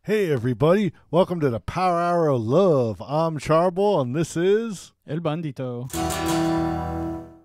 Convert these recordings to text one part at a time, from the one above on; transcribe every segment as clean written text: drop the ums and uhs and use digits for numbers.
Hey everybody, welcome to the Power Hour of Love. I'm Charboil and this is El Bandito.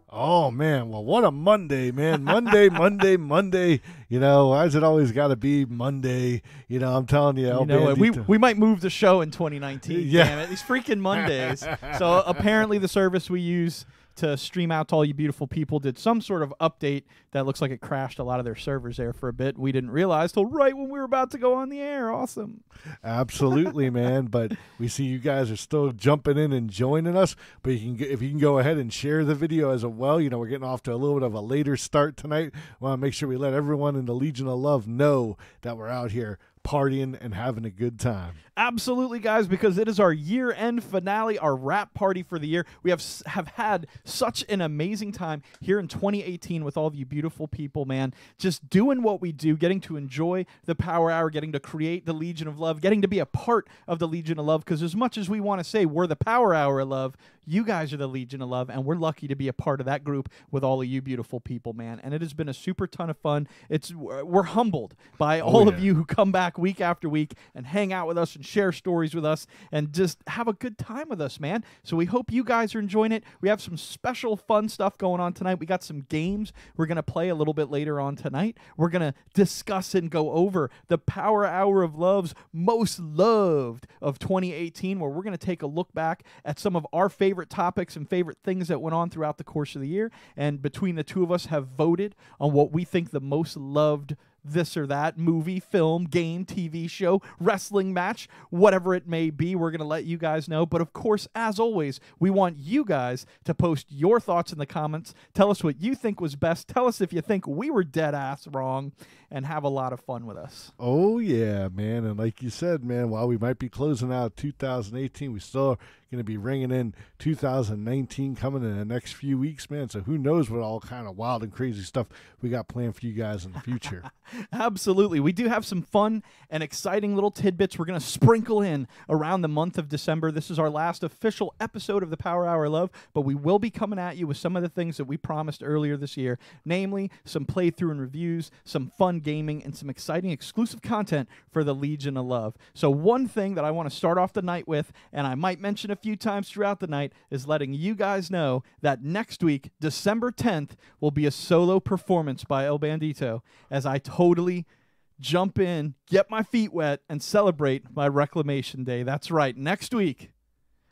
Oh man, well what a Monday, man. Monday. You know, why's it always got to be Monday? You know, I'm telling you, you know, we might move the show in 2019. Yeah. Damn it, these freaking Mondays. So apparently the service we use to stream out to all you beautiful people did some sort of update that looks like it crashed a lot of their servers there for a bit. We didn't realize till right when we were about to go on the air. Awesome. Absolutely, man. But we see you guys are still jumping in and joining us. But if you can go ahead and share the video as well. You know, we're getting off to a little bit of a later start tonight. We want to make sure we let everyone in the Legion of Love know that we're out here partying and having a good time. Absolutely, guys, because it is our year-end finale, our wrap party for the year. We have had such an amazing time here in 2018 with all of you beautiful people, man. Just doing what we do, getting to enjoy the Power Hour, getting to create the Legion of Love, getting to be a part of the Legion of Love, because as much as we want to say we're the Power Hour of Love, you guys are the Legion of Love, and we're lucky to be a part of that group with all of you beautiful people, man. And it has been a super ton of fun. We're humbled by all of you who come back week after week and hang out with us and share stories with us and just have a good time with us, man. So we hope you guys are enjoying it. We have some special fun stuff going on tonight. We got some games we're going to play a little bit later on tonight. We're going to discuss and go over the Power Hour of Love's most loved of 2018, where we're going to take a look back at some of our favorite topics and favorite things that went on throughout the course of the year. And between the two of us have voted on what we think the most loved this or that movie, film, game, TV show, wrestling match, whatever it may be. We're going to let you guys know. But of course, as always, we want you guys to post your thoughts in the comments. Tell us what you think was best. Tell us if you think we were dead ass wrong, and have a lot of fun with us. Oh yeah, man. And like you said, man, while we might be closing out 2018, we still are going to be ringing in 2019 coming in the next few weeks, man. So who knows what all kind of wild and crazy stuff we got planned for you guys in the future. Absolutely. We do have some fun and exciting little tidbits we're going to sprinkle in around the month of December. This is our last official episode of the Power Hour Love, but we will be coming at you with some of the things that we promised earlier this year, namely some playthrough and reviews, some fun gaming, and some exciting exclusive content for the Legion of Love. So one thing that I want to start off the night with, and I might mention a few times throughout the night, is letting you guys know that next week, December 10th, will be a solo performance by El Bandito, as I totally jump in, get my feet wet, and celebrate my Reclamation Day. That's right. Next week,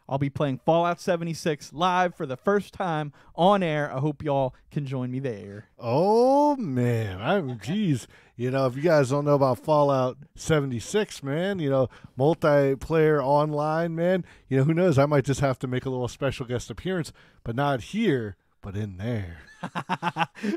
I'll be playing Fallout 76 live for the first time on air. I hope y'all can join me there. Oh, man. Geez. You know, if you guys don't know about Fallout 76, man, you know, multiplayer online, man, you know, who knows? I might just have to make a little special guest appearance, but not here, but in there.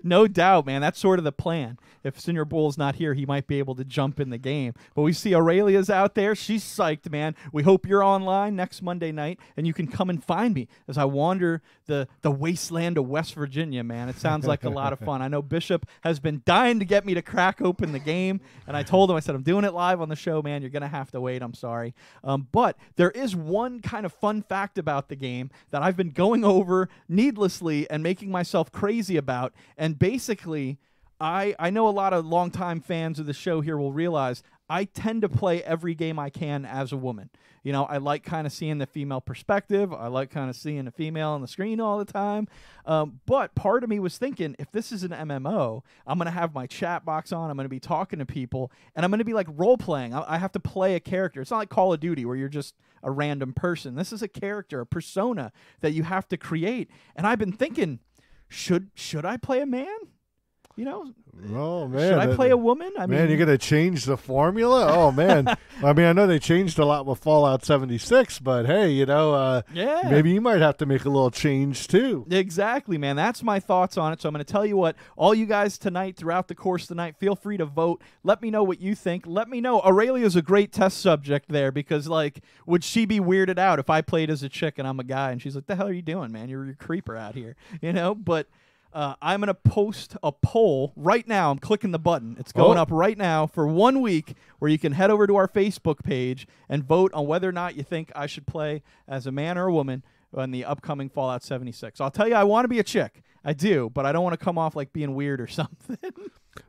No doubt, man. That's sort of the plan. If Senior Bull's not here, he might be able to jump in the game. But we see Aurelia's out there. She's psyched, man. We hope you're online next Monday night, and you can come and find me as I wander the wasteland of West Virginia, man. It sounds like a lot of fun. I know Bishop has been dying to get me to crack open the game, and I told him, I said, I'm doing it live on the show, man. You're going to have to wait. I'm sorry. But there is one kind of fun fact about the game that I've been going over needlessly and making myself crazy about, and basically I know a lot of longtime fans of the show here will realize I tend to play every game I can as a woman. You know, I like kind of seeing the female perspective. I like kind of seeing a female on the screen all the time. But part of me was thinking, if this is an MMO, I'm going to have my chat box on. I'm going to be talking to people, and I'm going to be like role-playing. I have to play a character. It's not like Call of Duty where you're just a random person. This is a character, a persona that you have to create. And I've been thinking, should I play a man? You know, oh man, should I play a woman? I mean, you're gonna change the formula. Oh man, I mean, I know they changed a lot with Fallout 76, but hey, you know, yeah, maybe you might have to make a little change too. Exactly, man. That's my thoughts on it. So I'm going to tell you what, all you guys tonight, throughout the course of the night, feel free to vote. Let me know what you think. Let me know. Aurelia's a great test subject there because, like, would she be weirded out if I played as a chick and I'm a guy and she's like, "The hell are you doing, man? You're a creeper out here," you know? But I'm going to post a poll right now. I'm clicking the button. It's going up right now for 1 week where you can head over to our Facebook page and vote on whether or not you think I should play as a man or a woman in the upcoming Fallout 76. I'll tell you, I want to be a chick. I do, but I don't want to come off like being weird or something.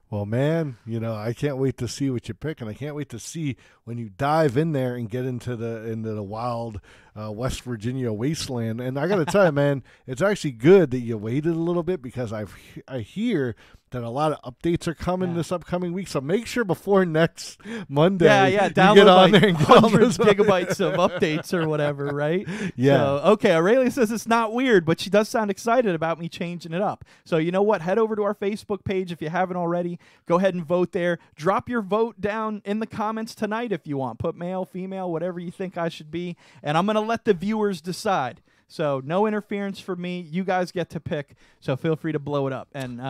Well, man, you know, I can't wait to see what you pick, and I can't wait to see when you dive in there and get into the wild West Virginia wasteland. And I got to tell you, man, it's actually good that you waited a little bit because I hear that a lot of updates are coming this upcoming week. So make sure before next Monday, download get on like there and get 100 gigabytes of updates or whatever, right? Yeah. So, okay, Aurelia says it's not weird, but she does sound excited about me changing it up. So you know what? Head over to our Facebook page if you haven't already. Go ahead and vote there. Drop your vote down in the comments tonight if you want. Put male, female, whatever you think I should be. And I'm going to let the viewers decide. So no interference for me. You guys get to pick. So feel free to blow it up. And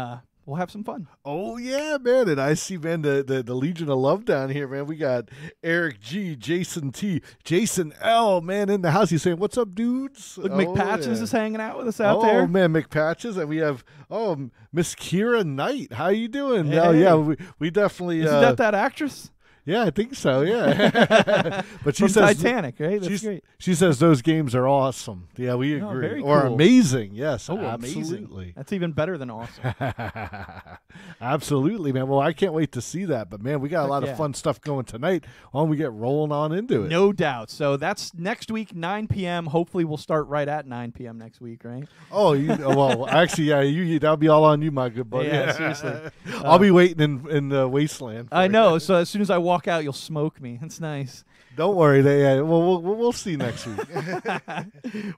we'll have some fun. Oh, yeah, man. And I see, man, the Legion of Love down here, man. We got Eric G, Jason T, Jason L, man, in the house. He's saying, "What's up, dudes?" Look, McPatches is hanging out with us out there. Oh, man, McPatches. And we have, Miss Kira Knight. How you doing? Hey. Oh, yeah, we definitely. Isn't that actress? Yeah, I think so. Yeah, but she From says Titanic, right? That's great. She says those games are awesome. Yeah, we agree. Very or cool. amazing. Yes, Oh, absolutely. amazing. That's even better than awesome. Absolutely, man. Well, I can't wait to see that. But man, we got a lot of fun stuff going tonight. Why don't we get rolling on into it? No doubt. So that's next week, 9 p.m. Hopefully, we'll start right at 9 p.m. next week, right? Oh, well, actually, yeah, that'll be all on you, my good buddy. Yeah, seriously. I'll be waiting in the wasteland. I know. So as soon as I walk out, you'll smoke me. That's nice. Don't worry. We'll see next week.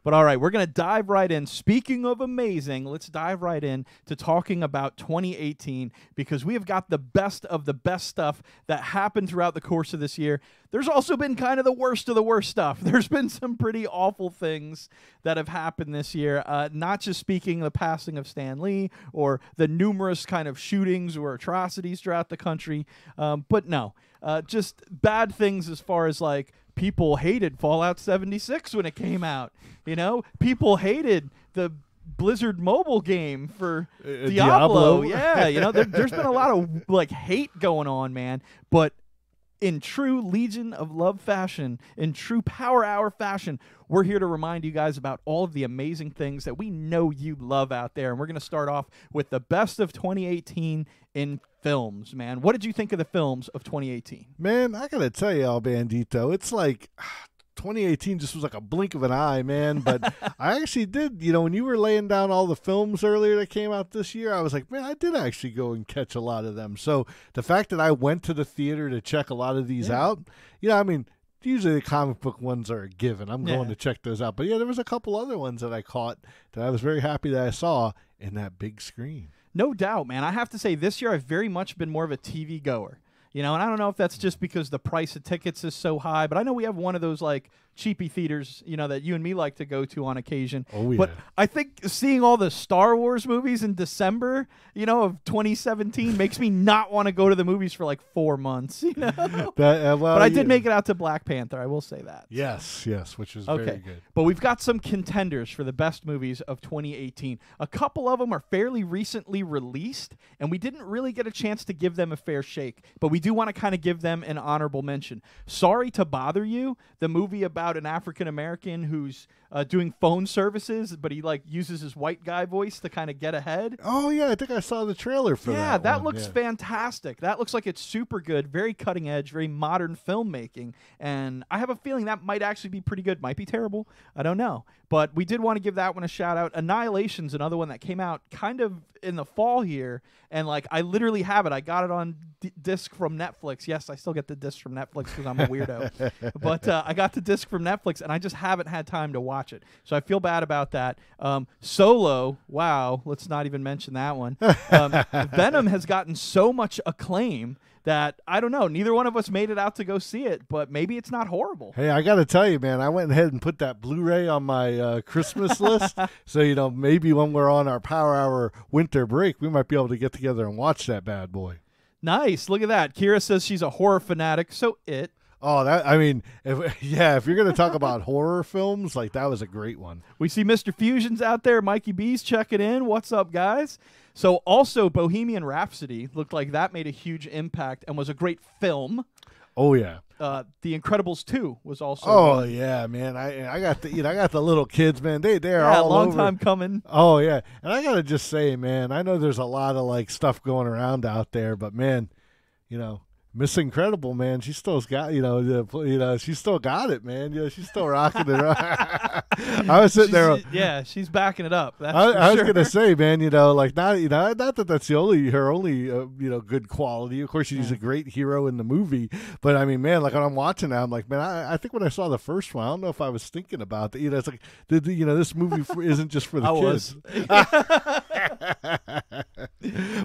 But all right, we're going to dive right in. Speaking of amazing, let's dive right in to talking about 2018 because we have got the best of the best stuff that happened throughout the course of this year. There's also been kind of the worst of the worst stuff. There's been some pretty awful things that have happened this year, not just speaking the passing of Stan Lee or the numerous kind of shootings or atrocities throughout the country, but no. Just bad things as far as like people hated Fallout 76 when it came out. You know, people hated the Blizzard mobile game for Diablo. Yeah, you know, there's been a lot of like hate going on, man. But in true Legion of Love fashion, in true Power Hour fashion, we're here to remind you guys about all of the amazing things that we know you love out there. And we're going to start off with the best of 2018 in films, man. What did you think of the films of 2018? Man, I got to tell you, Bandito, it's like 2018 just was like a blink of an eye, man. But I actually did, you know, when you were laying down all the films earlier that came out this year, I was like, man, I did actually go and catch a lot of them. So the fact that I went to the theater to check a lot of these out, you know, I mean, usually the comic book ones are a given. I'm going to check those out. But yeah, there was a couple other ones that I caught that I was very happy that I saw in that big screen. No doubt, man. I have to say this year I've very much been more of a TV goer. You know, and I don't know if that's just because the price of tickets is so high, but I know we have one of those like cheapy theaters, that you and me like to go to on occasion. Oh, yeah. But I think seeing all the Star Wars movies in December, of 2017 makes me not want to go to the movies for like 4 months, But I did make it out to Black Panther, I will say that. Yes, which is very good. But we've got some contenders for the best movies of 2018. A couple of them are fairly recently released, and we didn't really get a chance to give them a fair shake, but we do want to kind of give them an honorable mention. Sorry to Bother You, the movie about an African-American who's doing phone services, but he uses his white guy voice to kind of get ahead. Oh, yeah, I think I saw the trailer for that. Yeah, that one. looks fantastic. That looks like it's super good, very cutting edge, very modern filmmaking, and I have a feeling that might actually be pretty good. Might be terrible. I don't know. But we did want to give that one a shout out. Annihilation's another one that came out kind of in the fall here, and I literally have it. I got it on disc from Netflix. Yes, I still get the disc from Netflix because I'm a weirdo. But I got the disc from Netflix, and I just haven't had time to watch it. So I feel bad about that. Solo, wow, let's not even mention that one. Venom has gotten so much acclaim that, I don't know, neither one of us made it out to go see it, but maybe it's not horrible. Hey, I got to tell you, man, I went ahead and put that Blu-ray on my Christmas list. So, maybe when we're on our Power Hour winter break, we might be able to get together and watch that bad boy. Nice. Look at that. Kira says she's a horror fanatic, so it. Oh, if you're going to talk about horror films, that was a great one. We see Mr. Fusion's out there. Mikey B's checking in. What's up, guys? So also Bohemian Rhapsody looked like that made a huge impact and was a great film. Oh, yeah. The Incredibles 2 was also. Oh yeah, man! I got the I got the little kids, man. They're all a long over. time coming. Oh yeah, and I gotta just say, man, I know there's a lot of stuff going around out there, but man, Miss Incredible, man, she still's got she still got it, man. She's still rocking it. I was sitting there. Yeah, she's backing it up. I was gonna say, man, not that that's her only good quality. Of course, she's a great hero in the movie, but I mean, man, when I'm watching that, I'm like, man, I think when I saw the first one, I don't know if I was thinking about that. It's like, this movie isn't just for the kids.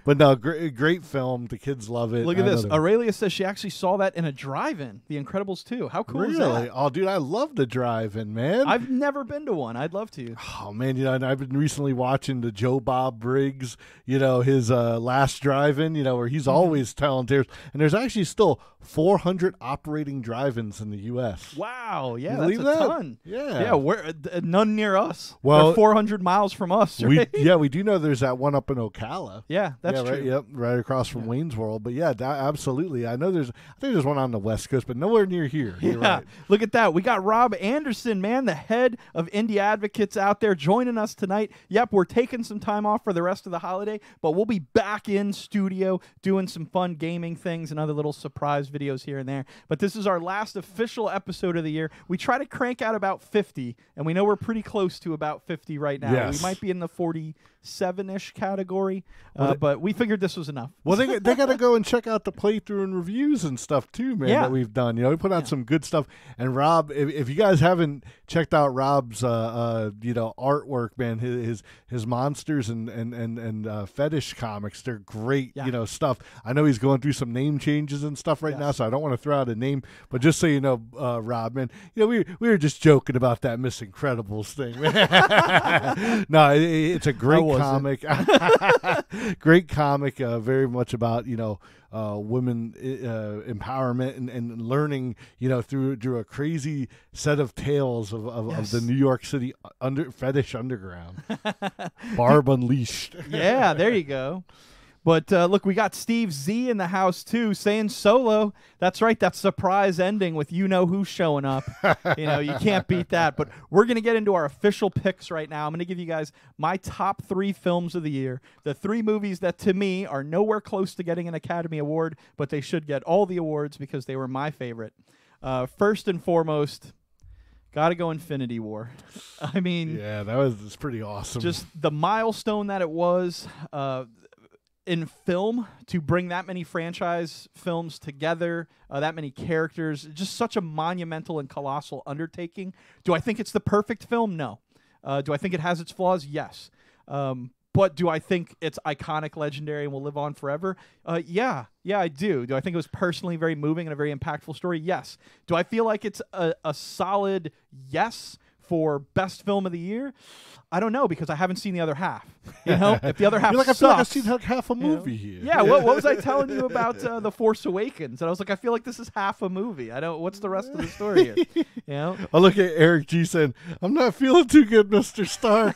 But no, great film. The kids love it. Look at this. Aurelia says she actually saw that in a drive-in, The Incredibles 2. How cool is that? Oh, dude, I love the drive-in, man. I've never been to one. I'd love to. Oh, man, and I've been recently watching the Joe Bob Briggs, his last drive-in, where he's always telling tales. And there's actually still 400 operating drive-ins in the U.S. Wow, yeah, that's a ton. Yeah, we're none near us. Well, they're 400 miles from us, right? We do know there's that one up in Ocala. Yeah, that's true. Right, yep, right across from Wayne's World. But yeah, absolutely. I think there's one on the West Coast, but nowhere near here. You're right. Look at that. We got Rob Anderson, man, the head of Indie Advocates out there joining us tonight. Yep, we're taking some time off for the rest of the holiday, but we'll be back in studio doing some fun gaming things and other little surprise videos here and there. But this is our last official episode of the year. We try to crank out about 50, and we know we're pretty close to about 50 right now. Yes. We might be in the 47-ish category, but we figured this was enough. Well, they got to go and check out the playthrough and reviews and stuff too, man, that we've done. We put out some good stuff. And Rob, if you guys haven't checked out Rob's artwork, man, his monsters and fetish comics, they're great, stuff. I know he's going through some name changes and stuff right now, so I don't want to throw out a name, but just so you know, Rob, man, we were just joking about that Miss Incredibles thing, man. No, it's a great comic. Great comic, very much about women empowerment and learning through a crazy set of tales of the New York City fetish underground. Barb Unleashed. Yeah, there you go. But look, we got Steve Z in the house too, saying Solo. That's right, that surprise ending with who showing up. You can't beat that. But we're gonna get into our official picks right now. I'm gonna give you guys my top 3 films of the year. The 3 movies that to me are nowhere close to getting an Academy Award, but they should get all the awards because they were my favorite. First and foremost, gotta go Infinity War. I mean, yeah, it's pretty awesome. Just the milestone that it was. In film, to bring that many franchise films together, that many characters, just such a monumental and colossal undertaking. Do I think it's the perfect film? No. Do I think it has its flaws? Yes. But do I think it's iconic, legendary, and will live on forever? Yeah, I do. Do I think it was personally very moving and a very impactful story? Yes. Do I feel like it's a solid yes for best film of the year? I don't know, because I haven't seen the other half. You know, if the other half I sucks, feel like I've seen like half a movie here. Yeah, what was I telling you about The Force Awakens? And I was like, I feel like this is half a movie. I don't. What's the rest of the story here? You know? I look at Eric G saying, "I'm not feeling too good, Mr. Stark."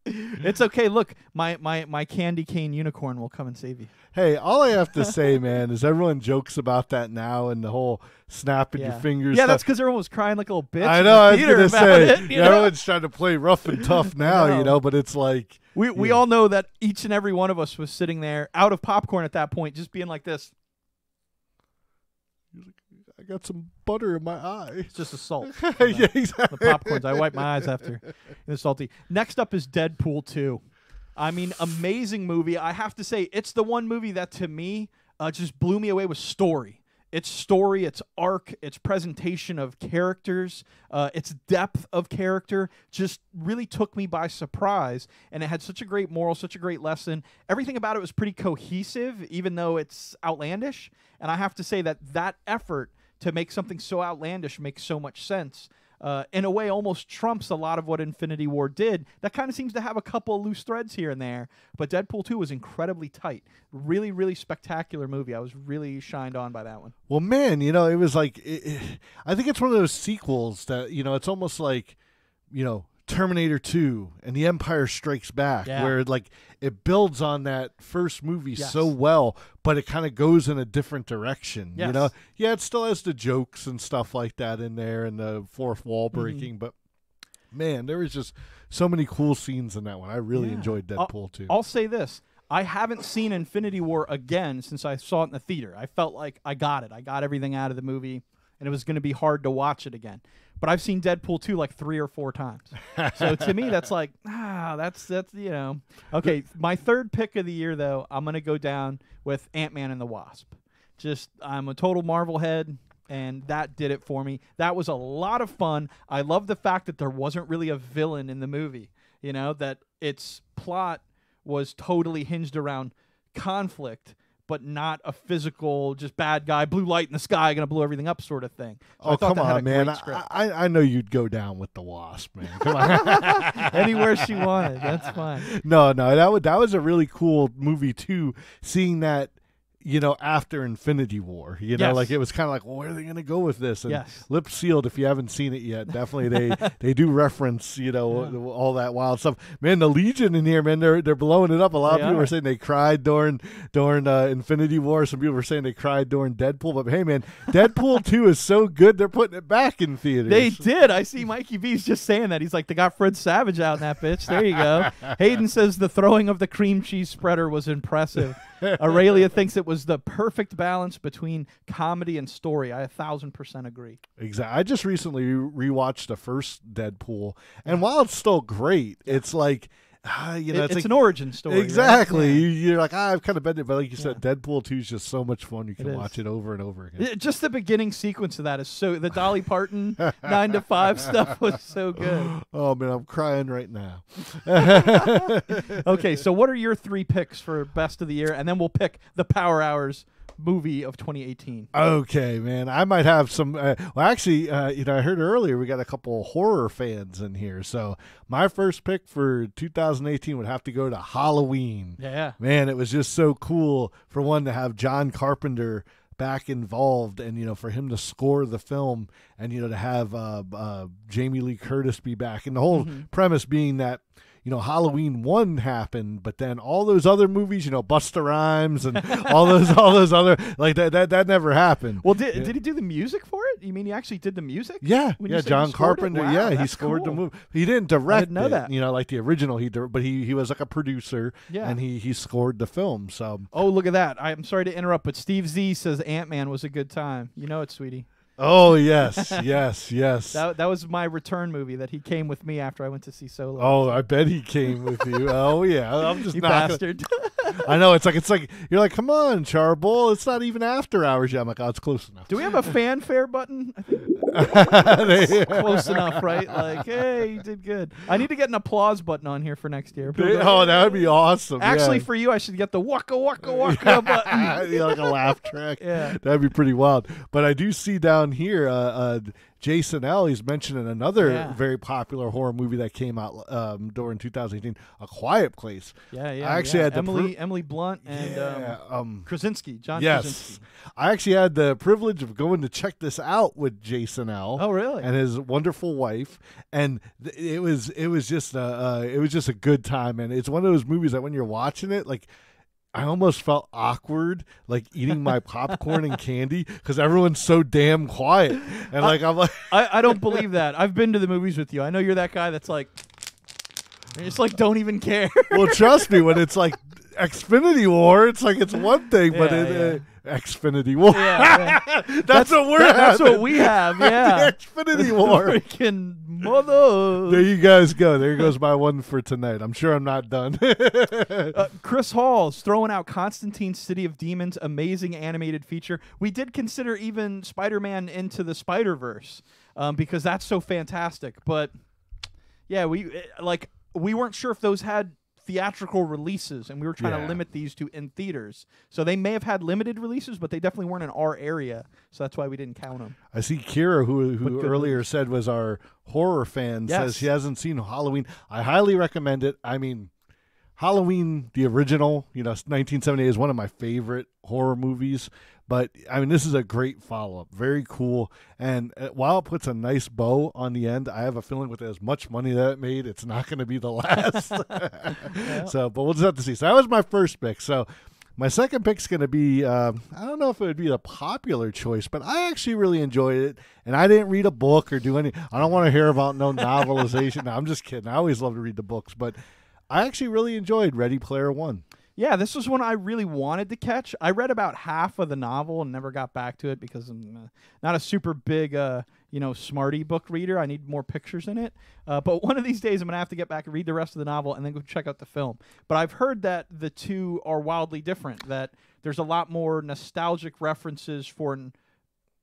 It's okay. Look, my candy cane unicorn will come and save you. Hey, all I have to say, man, is everyone jokes about that now and the whole snapping your fingers. Yeah, stuff. that's because everyone was crying like a little bitch. I know. I was gonna say, everyone's trying to play rough and tough now, you know. But it's like we all know that each and every one of us was sitting there out of popcorn at that point, just being like this. I got some butter in my eye. It's just a salt. Yeah, exactly. The popcorns. I wipe my eyes after. It's salty. Next up is Deadpool 2. I mean, amazing movie. I have to say, it's the one movie that to me just blew me away with story. Its story, its arc, its presentation of characters, its depth of character just really took me by surprise. And it had such a great moral, such a great lesson. Everything about it was pretty cohesive, even though it's outlandish. And I have to say that effort to make something so outlandish makes so much sense. In a way, almost trumps a lot of what Infinity War did. That kind of seems to have a couple of loose threads here and there. But Deadpool 2 was incredibly tight. Really, really spectacular movie. I was really shined on by that one. Well, man, you know, it was like, I think it's one of those sequels that, you know, it's almost like, you know, Terminator 2 and The Empire Strikes Back, where like it builds on that first movie so well, but it kind of goes in a different direction. You know, it still has the jokes and stuff like that in there and the fourth wall breaking, but man, there was just so many cool scenes in that one. I really enjoyed Deadpool 2. I'll say this. I haven't seen Infinity War again since I saw it in the theater. I felt like I got it. I got everything out of the movie, and it was going to be hard to watch it again. But I've seen Deadpool 2 like 3 or 4 times. So to me, that's like, that's you know. Okay, my third pick of the year, though, I'm going to go down with Ant-Man and the Wasp. Just, I'm a total Marvel head, and that did it for me. That was a lot of fun. I love the fact that there wasn't really a villain in the movie. You know, that its plot was totally hinged around conflict, but not a physical, just bad guy, blue light in the sky, going to blow everything up sort of thing. So oh, come on, man. I know you'd go down with the Wasp, man. Come on. Anywhere she wanted. That's fine. No, that was a really cool movie, too, seeing that, you know, after Infinity War. You know, like it was kind of like, well, where are they going to go with this? And lip sealed, if you haven't seen it yet, definitely they do reference, you know, all that wild stuff. Man, the Legion in here, man, they're blowing it up. A lot of people were saying they cried during Infinity War. Some people were saying they cried during Deadpool. But hey, man, Deadpool 2 is so good, they're putting it back in theaters. They did. I see Mikey B's just saying that. He's like, they got Fred Savage out in that bitch. There you go. Hayden says the throwing of the cream cheese spreader was impressive. Aurelia thinks it was the perfect balance between comedy and story. I 1,000% agree. Exactly. I just recently rewatched the first Deadpool, and while it's still great, it's like, you know, it's like an origin story. Exactly. Right? You're like, I've kind of been there, but like you said, Deadpool 2 is just so much fun. You can watch it over and over again. Just the beginning sequence of that is so, the Dolly Parton 9 to 5 stuff was so good. Oh man, I'm crying right now. Okay, so what are your 3 picks for best of the year, and then we'll pick the Power Hours movie of 2018. Okay, man. I might have some. Well, actually, you know, I heard earlier we got a couple horror fans in here. So my first pick for 2018 would have to go to Halloween. Yeah, man, it was just so cool for one to have John Carpenter back involved, and you know, for him to score the film, and you know, to have Jamie Lee Curtis be back, and the whole premise being that, you know, Halloween 1 happened, but then all those other movies, you know, Busta Rhymes and all those other, like that never happened. Well, did he do the music for it? You mean he actually did the music? Yeah, John Carpenter. Wow, yeah, he scored the movie. He didn't direct I didn't know that. You know, like the original, but he was like a producer. Yeah, and he scored the film. So. Oh, look at that! I'm sorry to interrupt, but Steve Z says Ant-Man was a good time. You know it, sweetie. Oh yes, yes. That was my return movie that he came with me after I went to see Solo. Oh, I bet he came with you. Oh yeah, I'm just you bastard. I know it's like you're like, come on, Charboil. It's not even after hours yet. I'm like, oh, it's close enough. Do we have a fanfare button? I think it's close enough, right? Like, hey, you did good. I need to get an applause button on here for next year. Oh, that would be awesome. Actually, for you, I should get the waka waka waka button. Yeah, like a laugh track. Yeah, that'd be pretty wild. But I do see down here, Jason L. He's mentioning another very popular horror movie that came out during 2018, A Quiet Place. Yeah. I actually had Emily Blunt and Krasinski, John Krasinski. I actually had the privilege of going to check this out with Jason L. Oh, really? And his wonderful wife, and it was just a good time. And it's one of those movies that when you're watching it, like, I almost felt awkward, like eating my popcorn and candy because everyone's so damn quiet. And like, I'm like, I don't believe that. I've been to the movies with you. I know you're that guy that's like, it's like, don't even care. Well, trust me, when it's like Xfinity War, it's like it's one thing, but Xfinity War. That's what we're having. That's what we have. Yeah, the Xfinity War. Freaking mother. There you guys go. There goes my one for tonight. I'm sure I'm not done. Chris Hall's throwing out Constantine's City of Demons, amazing animated feature. We did consider even Spider-Man Into the Spider-Verse because that's so fantastic. But yeah, we weren't sure if those had theatrical releases, and we were trying to limit these to in theaters. So they may have had limited releases, but they definitely weren't in our area. So that's why we didn't count them. I see Kira, who earlier said was our horror fan, says she hasn't seen Halloween. I highly recommend it. I mean, Halloween, the original, 1978 is one of my favorite horror movies. But, I mean, this is a great follow-up. Very cool. And while it puts a nice bow on the end, I have a feeling with as much money that it made, it's not going to be the last. So, but we'll just have to see. So that was my first pick. So my second pick's going to be, I don't know if it would be the popular choice, but I actually really enjoyed it. And I didn't read a book or do any. I don't want to hear about no novelization. No, I'm just kidding. I always love to read the books. But I actually really enjoyed Ready Player One. Yeah, this was one I really wanted to catch. I read about half of the novel and never got back to it because I'm not a super big, smarty book reader. I need more pictures in it. But one of these days I'm going to have to get back and read the rest of the novel and then go check out the film. But I've heard that the two are wildly different, that there's a lot more nostalgic references for an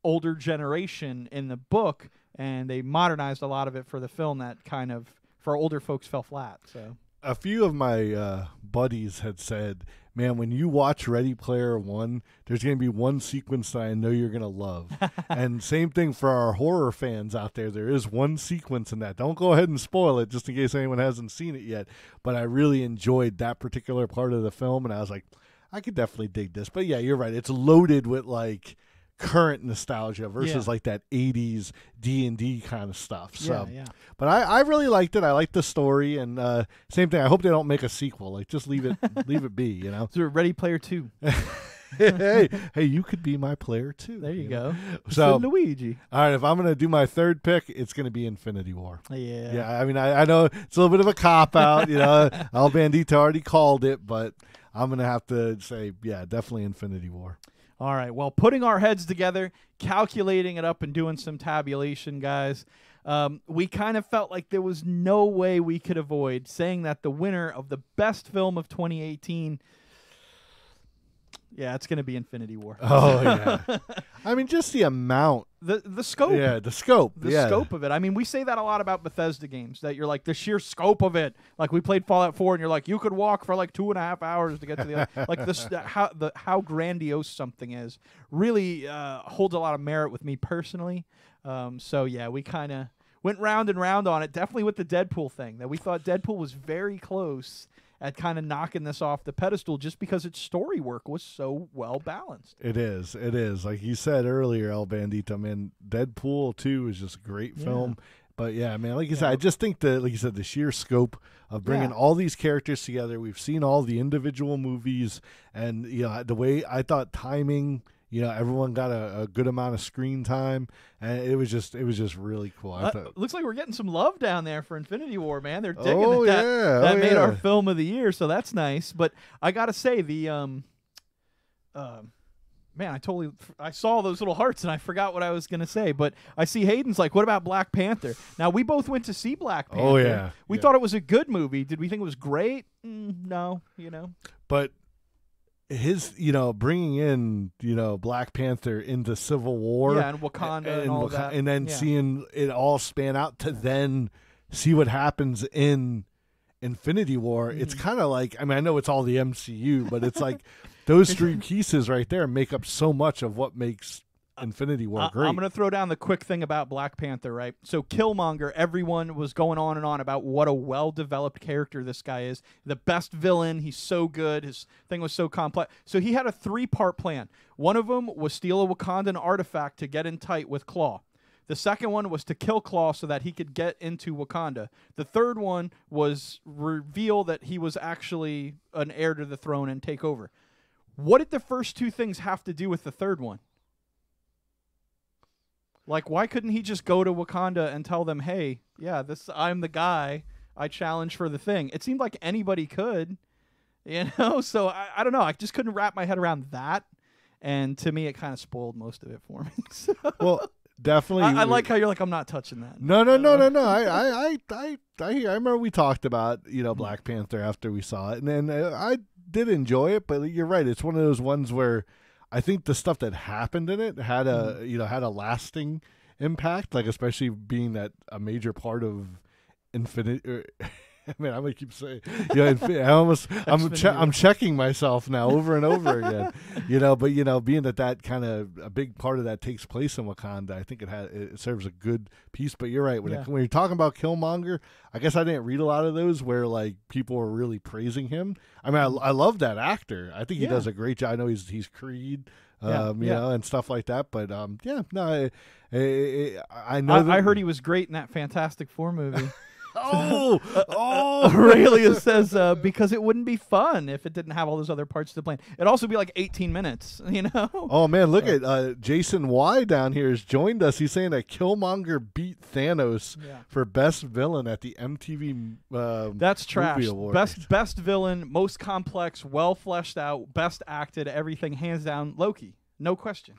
older generation in the book, and they modernized a lot of it for the film that kind of, for older folks, fell flat. So a few of my buddies had said, man, when you watch Ready Player One, there's going to be one sequence that I know you're going to love. And same thing for our horror fans out there. There is one sequence in that. Don't go ahead and spoil it just in case anyone hasn't seen it yet. But I really enjoyed that particular part of the film, and I was like, I could definitely dig this. But yeah, you're right. It's loaded with like current nostalgia versus like that 80s D&D kind of stuff. So but I really liked it. I liked the story, and same thing, I hope they don't make a sequel. Like, just leave it be, So Ready Player 2. hey, you could be my player too. There you go. So Luigi. All right, if I'm gonna do my third pick, it's gonna be Infinity War. Yeah. I mean, I know it's a little bit of a cop out. El Bandito already called it, but I'm gonna have to say, definitely Infinity War. All right, well, putting our heads together, calculating it up, and doing some tabulation, guys, we kind of felt like there was no way we could avoid saying that the winner of the best film of 2018, it's going to be Infinity War. Oh, yeah. I mean, just the amount. The scope. Yeah, the scope. The scope of it. I mean, we say that a lot about Bethesda games, that you're like, the sheer scope of it. Like, we played Fallout 4, and you're like, you could walk for like 2.5 hours to get to the other. Like, how grandiose something is really holds a lot of merit with me personally. We kind of went round and round on it, definitely with the Deadpool thing, that we thought Deadpool was very close at kind of knocking this off the pedestal just because its story work was so well balanced. It is. Like you said earlier, El Bandito, man, Deadpool 2 is just a great film. But yeah, man, like you said, I just think the sheer scope of bringing all these characters together. We've seen all the individual movies, and the way I thought timing, everyone got a good amount of screen time, and it was just really cool. Looks like we're getting some love down there for Infinity War, man. They're digging it. That made our film of the year, so that's nice. But I gotta say, the man, I saw those little hearts and I forgot what I was gonna say. But I see Hayden's like, what about Black Panther? Now, we both went to see Black Panther. Oh yeah, we thought it was a good movie. Did we think it was great? No, But his, bringing in, Black Panther into Civil War. Yeah, and Wakanda and all that. And then seeing it all span out to then see what happens in Infinity War. It's kind of like, I mean, I know it's all the MCU, but it's like those three pieces right there make up so much of what makes Infinity War great. I'm going to throw down the quick thing about Black Panther, right? So Killmonger, everyone was going on and on about what a well-developed character this guy is. The best villain. He's so good. His thing was so complex. So he had a 3-part plan. One of them was steal a Wakandan artifact to get in tight with Claw. The second one was to kill Claw so that he could get into Wakanda. The third one was reveal that he was actually an heir to the throne and take over. What did the first 2 things have to do with the third one? Like, why couldn't he just go to Wakanda and tell them, hey, yeah, I'm the guy. I challenge for the thing. It seemed like anybody could, So I don't know. I just couldn't wrap my head around that. And to me, it kind of spoiled most of it for me. So. Well, definitely. I like how you're like, I'm not touching that. No. I remember we talked about, Black Panther after we saw it. And then I did enjoy it. But you're right. It's one of those ones where I think the stuff that happened in it had a lasting impact, like especially being that a major part of Infinity. Man, I'm gonna keep saying, I'm checking myself now over and over again, But being that kind of a big part of that takes place in Wakanda, I think it serves a good piece. But you're right, when you're talking about Killmonger, I guess I didn't read a lot of those where like people were really praising him. I mean, I love that actor. I think he does a great job. I know he's Creed. And stuff like that. But I know. I heard he was great in that Fantastic Four movie. Aurelius says because it wouldn't be fun if it didn't have all those other parts to the plan. It'd also be like 18 minutes, Oh man, look at Jason Y down here has joined us. He's saying that Killmonger beat Thanos for best villain at the MTV that's trash. Movie Awards. Best villain, most complex, well fleshed out, best acted, everything, hands down, Loki. No question.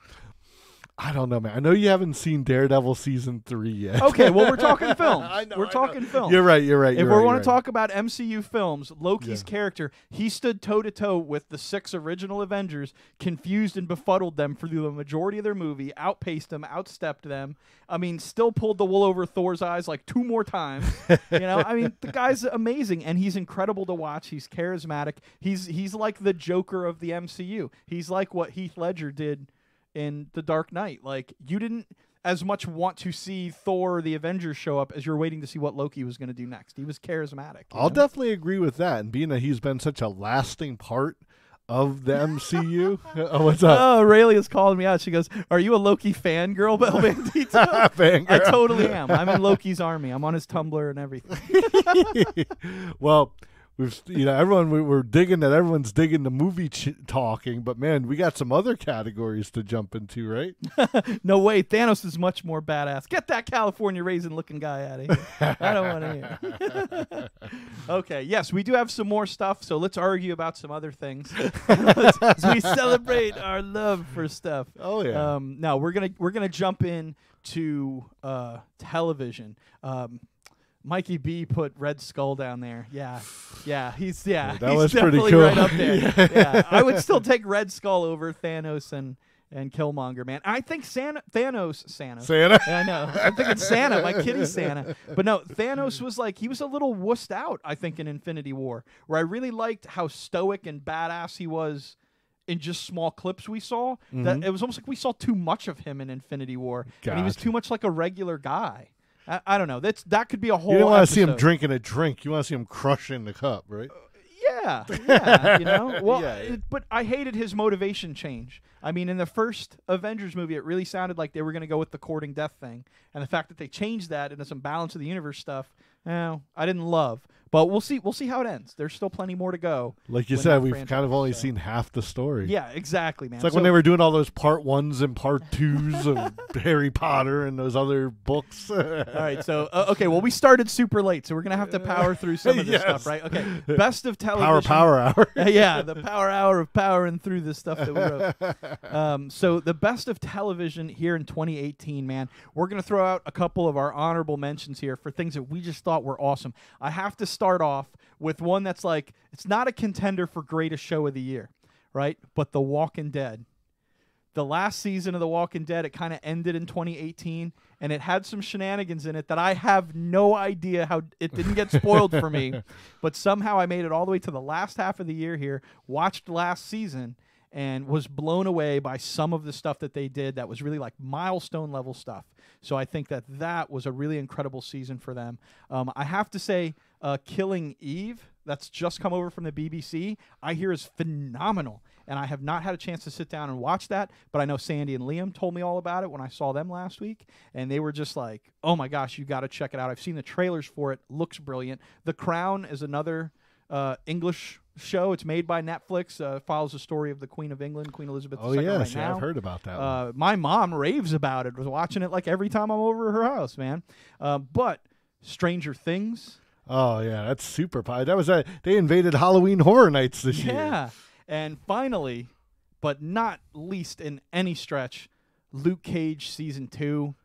I don't know, man. I know you haven't seen Daredevil season 3 yet. Okay, well, we're talking films. We're talking films. You're right. If we want to talk about MCU films, Loki's character, he stood toe-to-toe with the 6 original Avengers, confused and befuddled them for the majority of their movie, outpaced them, outstepped them. I mean, still pulled the wool over Thor's eyes like 2 more times. I mean, the guy's amazing, and he's incredible to watch. He's charismatic. He's like the Joker of the MCU. He's like what Heath Ledger did in The Dark Knight. Like, you didn't as much want to see Thor or the Avengers show up as you're waiting to see what Loki was going to do next. He was charismatic. I'll definitely agree with that. And being that he's been such a lasting part of the MCU. What's up? Oh, Rayleigh's calling me out. She goes, "Are you a Loki fangirl, Bandito?" Fangirl. I totally am. I'm in Loki's army. I'm on his Tumblr and everything. Well, we're digging that everyone's digging the movie talking, but man, we got some other categories to jump into, right? No way, Thanos is much more badass. Get that California raisin looking guy out of here. I don't want to hear. Okay, yes, we do have some more stuff, so let's argue about some other things as we celebrate our love for stuff. Oh yeah. Now we're gonna jump in to television. Mikey B put Red Skull down there. Yeah, he's that he's was definitely pretty cool. right up there. Yeah, I would still take Red Skull over Thanos and Killmonger, man. I think Santa. Santa? Yeah, I know. I'm thinking Santa, my kitty Santa. But no, Thanos was like, he was a little wussed out, I think, in Infinity War, where I really liked how stoic and badass he was in just small clips we saw. That it was almost like we saw too much of him in Infinity War. And he was too much like a regular guy. I don't know. That could be a whole. You don't want to see him episode. drinking a drink. You want to see him crushing the cup, right? Yeah, Well, but I hated his motivation change. I mean, in the first Avengers movie, it really sounded like they were going to go with the courting death thing, and the fact that they changed that into some balance of the universe stuff, I didn't love. But we'll see. We'll see how it ends. There's still plenty more to go. Like you said, we've kind of only seen half the story. Yeah, exactly, man. It's like when they were doing all those part 1s and part 2s of Harry Potter and those other books. All right, so okay, well, we started super late, so we're gonna have to power through some of this stuff, right? Okay, best of television. Power hour. Yeah, the power hour of powering through this stuff that we wrote. So the best of television here in 2018, man. We're gonna throw out a couple of our honorable mentions here for things that we just thought were awesome. I have to start off with one that's like, it's not a contender for greatest show of the year, right? But The Walking Dead. The last season of The Walking Dead, it kind of ended in 2018, and it had some shenanigans in it that I have no idea how it didn't get spoiled for me. But somehow I made it all the way to the last half of the year here, watched last season, and was blown away by some of the stuff that they did that was really like milestone level stuff. So I think that was a really incredible season for them. I have to say, Killing Eve, that's just come over from the BBC, I hear is phenomenal. And I have not had a chance to sit down and watch that, but I know Sandy and Liam told me all about it when I saw them last week, and they were just like, oh my gosh, you got to check it out. I've seen the trailers for it. Looks brilliant. The Crown is another English show. It's made by Netflix. Follows the story of the Queen of England, Queen Elizabeth II. Oh, yeah, right now. I've heard about that one. My mom raves about it. Was watching it like every time I'm over at her house, man. But Stranger Things. Oh, yeah, that's super pie. That was they invaded Halloween Horror Nights this year. Yeah. And finally, but not least in any stretch, Luke Cage Season 2.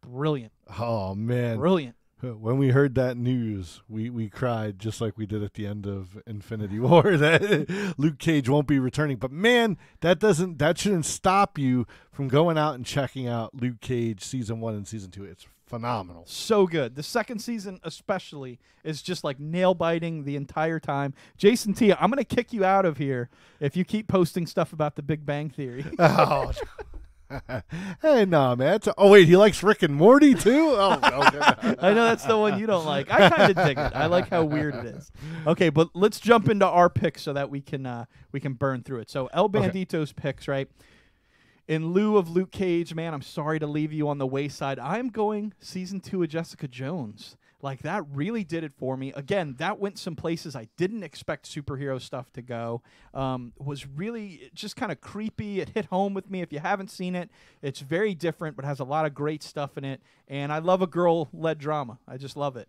Brilliant. Oh, man. Brilliant. When we heard that news, we cried just like we did at the end of Infinity War that Luke Cage won't be returning. But man, that shouldn't stop you from going out and checking out Luke Cage Season 1 and Season 2. It's phenomenal. So good. The second season especially is just like nail biting the entire time. Jason T, I'm going to kick you out of here if you keep posting stuff about the Big Bang Theory. Oh, hey, no, man. Oh, wait, he likes Rick and Morty, too? Oh, okay. I know that's the one you don't like. I kind of dig it. I like how weird it is. Okay, but let's jump into our picks so that we can burn through it. So El Bandito's picks, right? In lieu of Luke Cage, man, I'm sorry to leave you on the wayside. I'm going Season 2 of Jessica Jones. Like, that really did it for me. Again, that went some places I didn't expect superhero stuff to go. Was really just kind of creepy. It hit home with me. If you haven't seen it, it's very different, but has a lot of great stuff in it. And I love a girl-led drama. I just love it.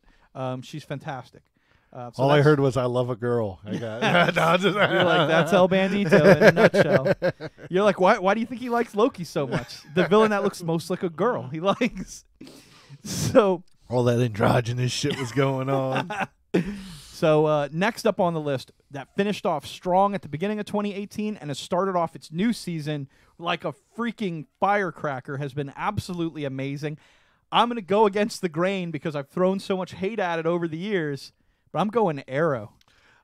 She's fantastic. All I heard was I love a girl. I got You're like, that's El Bandito in a nutshell. You're like, why do you think he likes Loki so much? The villain that looks most like a girl he likes. So all that androgynous shit was going on. So next up on the list, that finished off strong at the beginning of 2018 and has started off its new season like a freaking firecracker, has been absolutely amazing. I'm going to go against the grain because I've thrown so much hate at it over the years. But I'm going Arrow.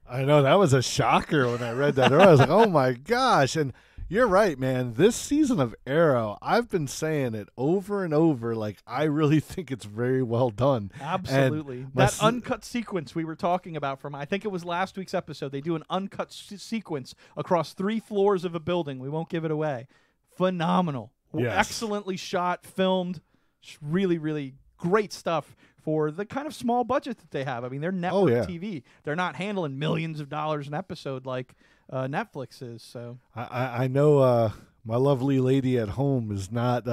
I know, that was a shocker when I read that. I was like, oh, my gosh. And you're right, man. This season of Arrow, I've been saying it over and over. Like, I really think it's very well done. Absolutely. That uncut sequence we were talking about from, I think it was last week's episode. They do an uncut sequence across 3 floors of a building. We won't give it away. Phenomenal. Yes. Excellently shot, filmed. Really, really great stuff for the kind of small budget that they have. I mean, they're network TV. They're not handling millions of dollars an episode like Netflix is. So I know my lovely lady at home is not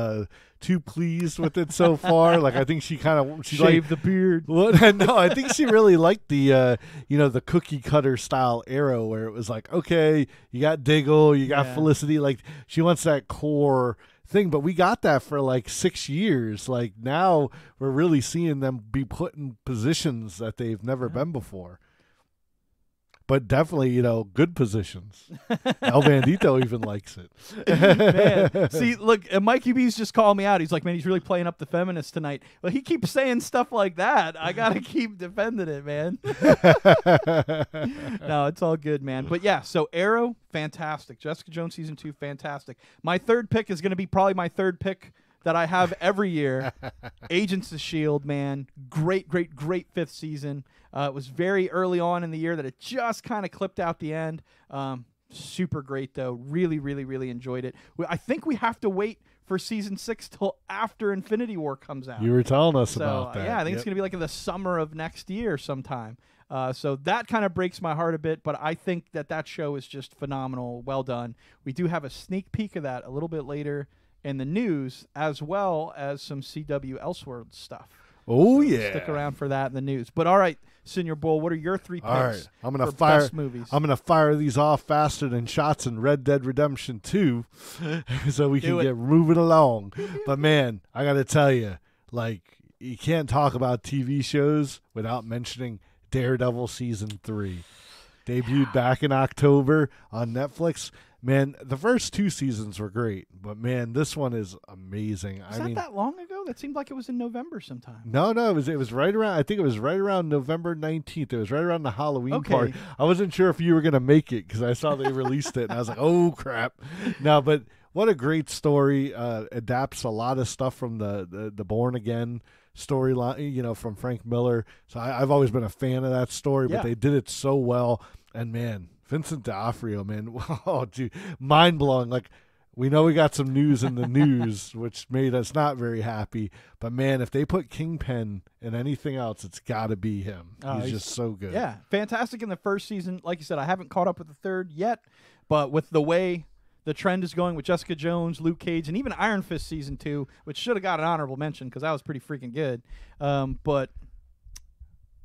too pleased with it so far. Like, I think she shaved the beard. No, I think she really liked the the cookie cutter style Arrow, where it was like, okay, you got Diggle, you got Felicity. Like, she wants that core thing, but we got that for like 6 years. Like, now we're really seeing them be put in positions that they've never been before. But definitely, good positions. El Bandito even likes it. Man, see, look, Mikey B's just calling me out. He's like, man, he's really playing up the feminist tonight. But he keeps saying stuff like that. I got to keep defending it, man. No, it's all good, man. But yeah, so Arrow, fantastic. Jessica Jones Season 2, fantastic. My third pick is going to be probably my third pick that I have every year. Agents of S.H.I.E.L.D., man. Great, great, great 5th season. It was very early on in the year that it just kind of clipped out the end. Super great, though. Really, really, really enjoyed it. I think we have to wait for Season 6 till after Infinity War comes out. You were telling us about that. Yeah, I think it's going to be like in the summer of next year sometime. So that kind of breaks my heart a bit, but I think that show is just phenomenal. Well done. We do have a sneak peek of that a little bit later in the news, as well as some CW Elseworlds stuff. Oh, so yeah. Stick around for that in the news. But all right, Senior Bull, what are your 3 picks? All right, I'm gonna for fire best movies? I'm gonna fire these off faster than shots in Red Dead Redemption 2, so we can get moving along. But man, I gotta tell you, like, you can't talk about TV shows without mentioning Daredevil Season 3. debuted back in October on Netflix. Man, the first 2 seasons were great, but man, this one is amazing. Was that long ago? That seemed like it was in November sometime. No, it was right around. I think it was right around November 19th. It was right around the Halloween party. I wasn't sure if you were gonna make it because I saw they released it, and I was like, oh crap. No, but what a great story. Adapts a lot of stuff from the Born Again storyline, from Frank Miller. So I've always been a fan of that story, but they did it so well. And man, Vincent D'Onofrio, man, oh, dude, mind-blowing. Like, we know we got some news in the news, which made us not very happy. But, man, if they put Kingpin in anything else, it's got to be him. He's just so good. Yeah, fantastic in the first season. Like you said, I haven't caught up with the third yet, but with the way the trend is going with Jessica Jones, Luke Cage, and even Iron Fist Season 2, which should have got an honorable mention because that was pretty freaking good. But,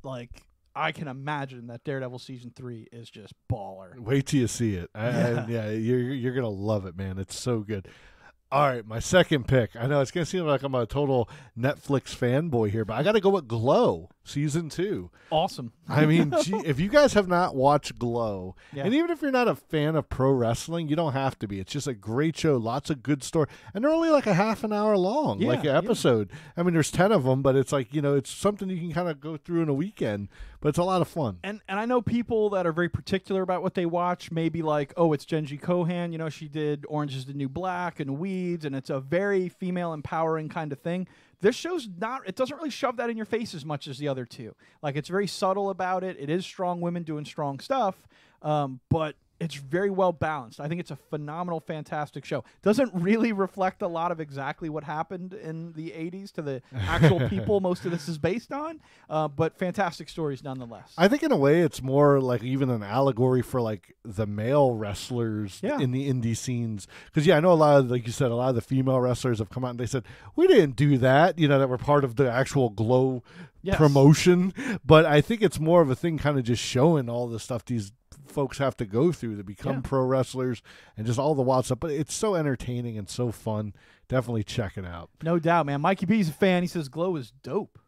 like, I can imagine that Daredevil Season 3 is just baller. Wait till you see it. You're going to love it, man. It's so good. All right, my second pick. I know it's going to seem like I'm a total Netflix fanboy here, but I got to go with Glow Season 2. Awesome. I mean, if you guys have not watched Glow, and even if you're not a fan of pro wrestling, you don't have to be. It's just a great show, lots of good story, and they're only like a half an hour long, like an episode. I mean, there's 10 of them, but it's like, it's something you can kind of go through in a weekend, but it's a lot of fun. And I know people that are very particular about what they watch, maybe like, oh, it's Genji Kohan, she did Orange is the New Black and Weeds, and it's a very female empowering kind of thing. This show's it doesn't really shove that in your face as much as the other two. Like, it's very subtle about it. It is strong women doing strong stuff, but it's very well balanced. I think it's a phenomenal, fantastic show. Doesn't really reflect a lot of exactly what happened in the 80s to the actual people most of this is based on, but fantastic stories nonetheless. I think in a way it's more like even an allegory for like the male wrestlers in the indie scenes. Because, I know a lot of, like you said, a lot of the female wrestlers have come out and they said, we didn't do that, that were part of the actual Glow promotion. But I think it's more of a thing kind of just showing all the stuff these folks have to go through to become pro wrestlers and just all the wild stuff. But it's so entertaining and so fun. Definitely check it out. No doubt, man. Mikey B's a fan. He says Glow is dope.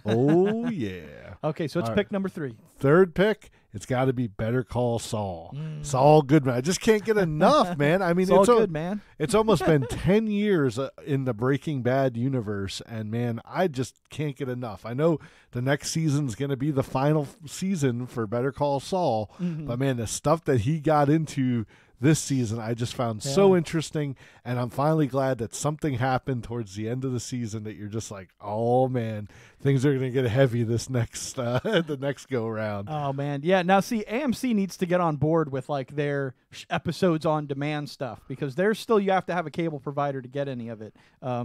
Oh, yeah. Okay, so it's pick number 3. Third pick, it's got to be Better Call Saul. Saul Goodman. I just can't get enough, man. I mean, it's good, man. It's almost been 10 years in the Breaking Bad universe, and, man, I just can't get enough. I know the next season's going to be the final season for Better Call Saul, but, man, the stuff that he got into this season I just found so interesting, and I'm finally glad that something happened towards the end of the season that you're just like, oh man, things are going to get heavy this next the next go around. Oh man, yeah. Now see, AMC needs to get on board with like their episodes on demand stuff, because there's still, you have to have a cable provider to get any of it.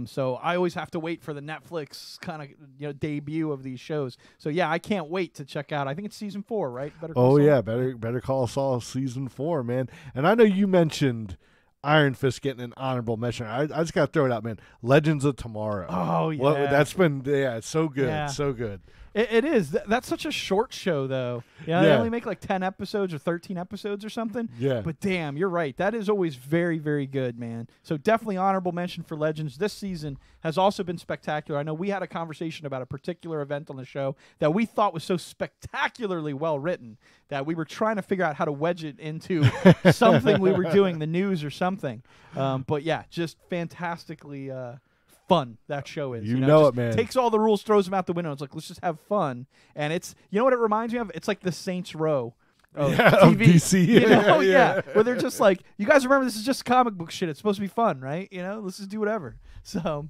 So I always have to wait for the Netflix kind of debut of these shows. So yeah, I can't wait to check out. I think it's season 4, right? Better Call Saul? Yeah, Better Call Saul season 4, man. And I know you mentioned Iron Fist getting an honorable mention. I just got to throw it out, man. Legends of Tomorrow. Oh yeah, that's been it's so good, so good. It is. That's such a short show, though. They only make like 10 episodes or 13 episodes or something. Yeah. But damn, you're right. That is always very, very good, man. So definitely honorable mention for Legends. This season has also been spectacular. I know we had a conversation about a particular event on the show that we thought was so spectacularly well written that we were trying to figure out how to wedge it into something we were doing, the news or something. But yeah, just fantastically fun that show is. You know it, man. Takes all the rules, throws them out the window. It's like, let's just have fun. And it's, you know what it reminds me of? It's like the Saints Row of TV. Of DC. Yeah. Where they're just like, you guys remember this is just comic book shit. It's supposed to be fun, right? Let's just do whatever. So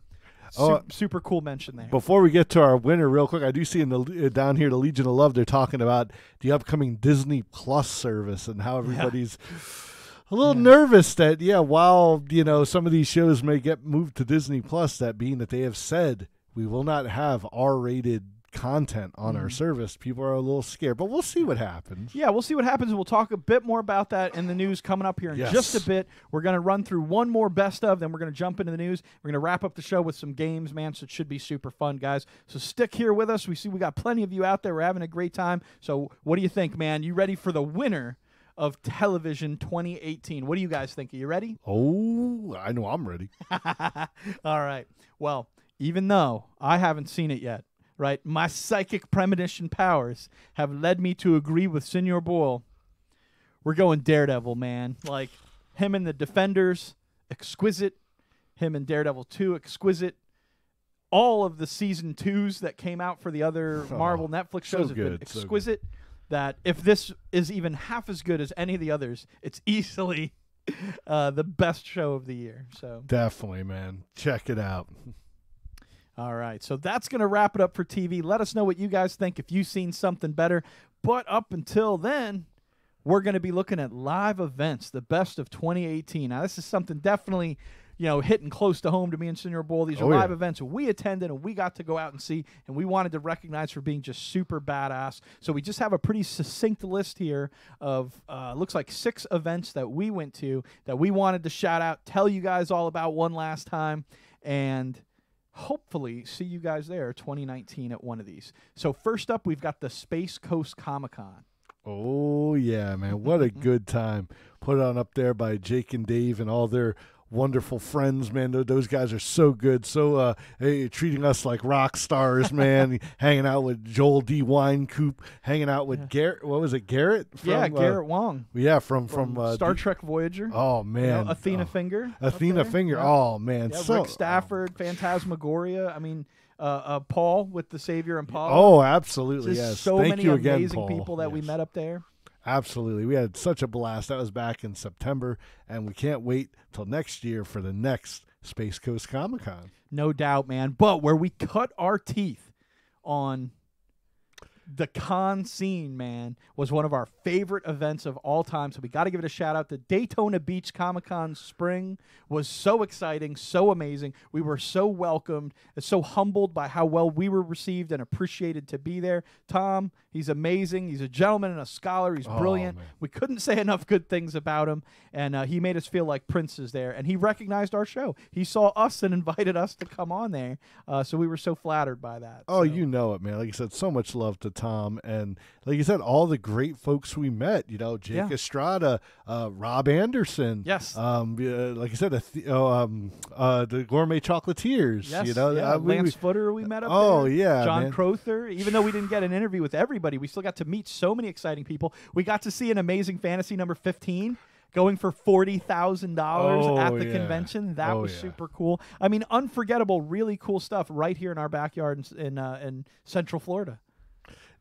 super cool mention there. Before we get to our winner real quick, I do see in the down here, the Legion of Love, they're talking about the upcoming Disney Plus service and how everybody's a little nervous that, while, some of these shows may get moved to Disney Plus, that being that they have said we will not have R-rated content on our service, people are a little scared, but we'll see what happens. Yeah, we'll see what happens. We'll talk a bit more about that in the news coming up here in just a bit. We're going to run through one more best of, then we're going to jump into the news. We're going to wrap up the show with some games, man, so it should be super fun, guys. So stick here with us. We see we got plenty of you out there. We're having a great time. So what do you think, man? You ready for the winner of television 2018? What do you guys think? Are you ready? Oh, I know I'm ready. All right. Well, even though I haven't seen it yet, right, my psychic premonition powers have led me to agree with Senor Boyle we're going Daredevil, man. Like him and the Defenders, exquisite. Him and Daredevil 2, exquisite. All of the season 2s that came out for the other Marvel Netflix shows have been exquisite. That if this is even half as good as any of the others, it's easily the best show of the year. So definitely, man. Check it out. All right, so that's going to wrap it up for TV. Let us know what you guys think if you've seen something better. But up until then, we're going to be looking at live events, the best of 2018. Now, this is something definitely, hitting close to home to me and Senior Bowl. These are live events we attended and we got to go out and see, and we wanted to recognize for being just super badass. So we just have a pretty succinct list here of, looks like 6 events that we went to that we wanted to shout out, tell you guys all about one last time, and hopefully see you guys there 2019 at one of these. So first up, we've got the Space Coast Comic-Con. Oh, yeah, man. What a good time. Put on up there by Jake and Dave and all their wonderful friends, man. Those guys are so good. So treating us like rock stars, man. Hanging out with Joel D. Winecoop, hanging out with Garrett. What was it, Garrett? Garrett Wong. Yeah, from Star Trek Voyager. Oh, man. Athena Finger. Athena Finger. Yeah. Oh, man. Yeah, Rick Stafford, Phantasmagoria. I mean, Paul with the Savior and Paul. Oh, absolutely. Yes. So Thank many you again, amazing Paul. people that we met up there. Absolutely. We had such a blast. That was back in September, and we can't wait till next year for the next Space Coast Comic-Con. No doubt, man. But where we cut our teeth on the con scene, man, was one of our favorite events of all time. So we got to give it a shout out. The Daytona Beach Comic-Con spring was so exciting, so amazing. We were so welcomed, so humbled by how well we were received and appreciated to be there. Tom, he's amazing. He's a gentleman and a scholar. He's brilliant. Man. We couldn't say enough good things about him, and he made us feel like princes there. And he recognized our show. He saw us and invited us to come on there. So we were so flattered by that. Oh, you know it, man. Like I said, so much love to Tom, and like you said, all the great folks we met. Jake Estrada, Rob Anderson. Yes. Like I said, the Gourmet Chocolatiers. Yes. Lance Footer we met up there. Oh, yeah, John man. Crowther. Even though we didn't get an interview with everybody, we still got to meet so many exciting people. We got to see an Amazing Fantasy number 15. Going for $40,000 at the convention. That was super cool. I mean, unforgettable, really cool stuff right here in our backyard in Central Florida.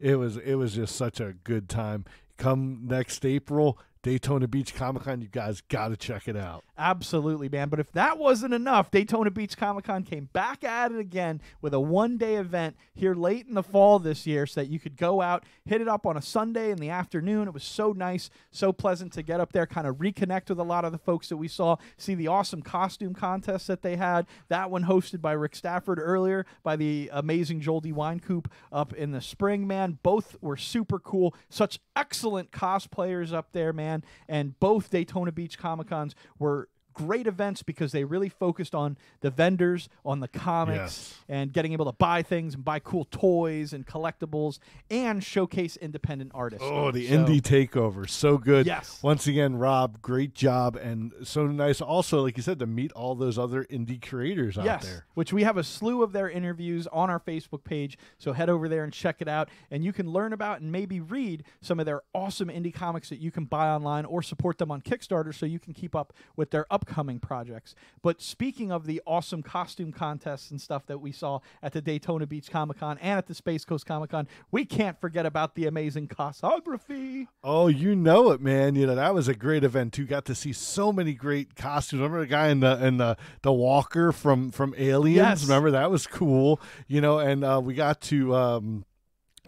It was just such a good time. Come next April, Daytona Beach Comic-Con, you guys got to check it out. Absolutely, man. But if that wasn't enough, Daytona Beach Comic-Con came back at it again with a one-day event here late in the fall this year so that you could go out, hit it up on a Sunday in the afternoon. It was so nice, so pleasant to get up there, kind of reconnect with a lot of the folks that we saw, see the awesome costume contests that they had. That one hosted by Rick Stafford earlier, by the amazing Joel D. Winecoop up in the spring, man. Both were super cool. Such excellent cosplayers up there, man. And both Daytona Beach Comic-Cons were great events because they really focused on the vendors, on the comics, and getting able to buy things and buy cool toys and collectibles and showcase independent artists. Oh, the indie takeover. So good. Yes. Once again, Rob, great job. And so nice also, like you said, to meet all those other indie creators out there. Which we have a slew of their interviews on our Facebook page. So head over there and check it out. And you can learn about and maybe read some of their awesome indie comics that you can buy online or support them on Kickstarter so you can keep up with their upcoming projects. But speaking of the awesome costume contests and stuff that we saw at the Daytona Beach Comic-Con and at the Space Coast Comic-Con, we can't forget about the amazing cosmography. Oh, you know it, man. That was a great event too. Got to see so many great costumes. Remember the guy in the walker from Aliens? Yes. Remember that was cool. And we got to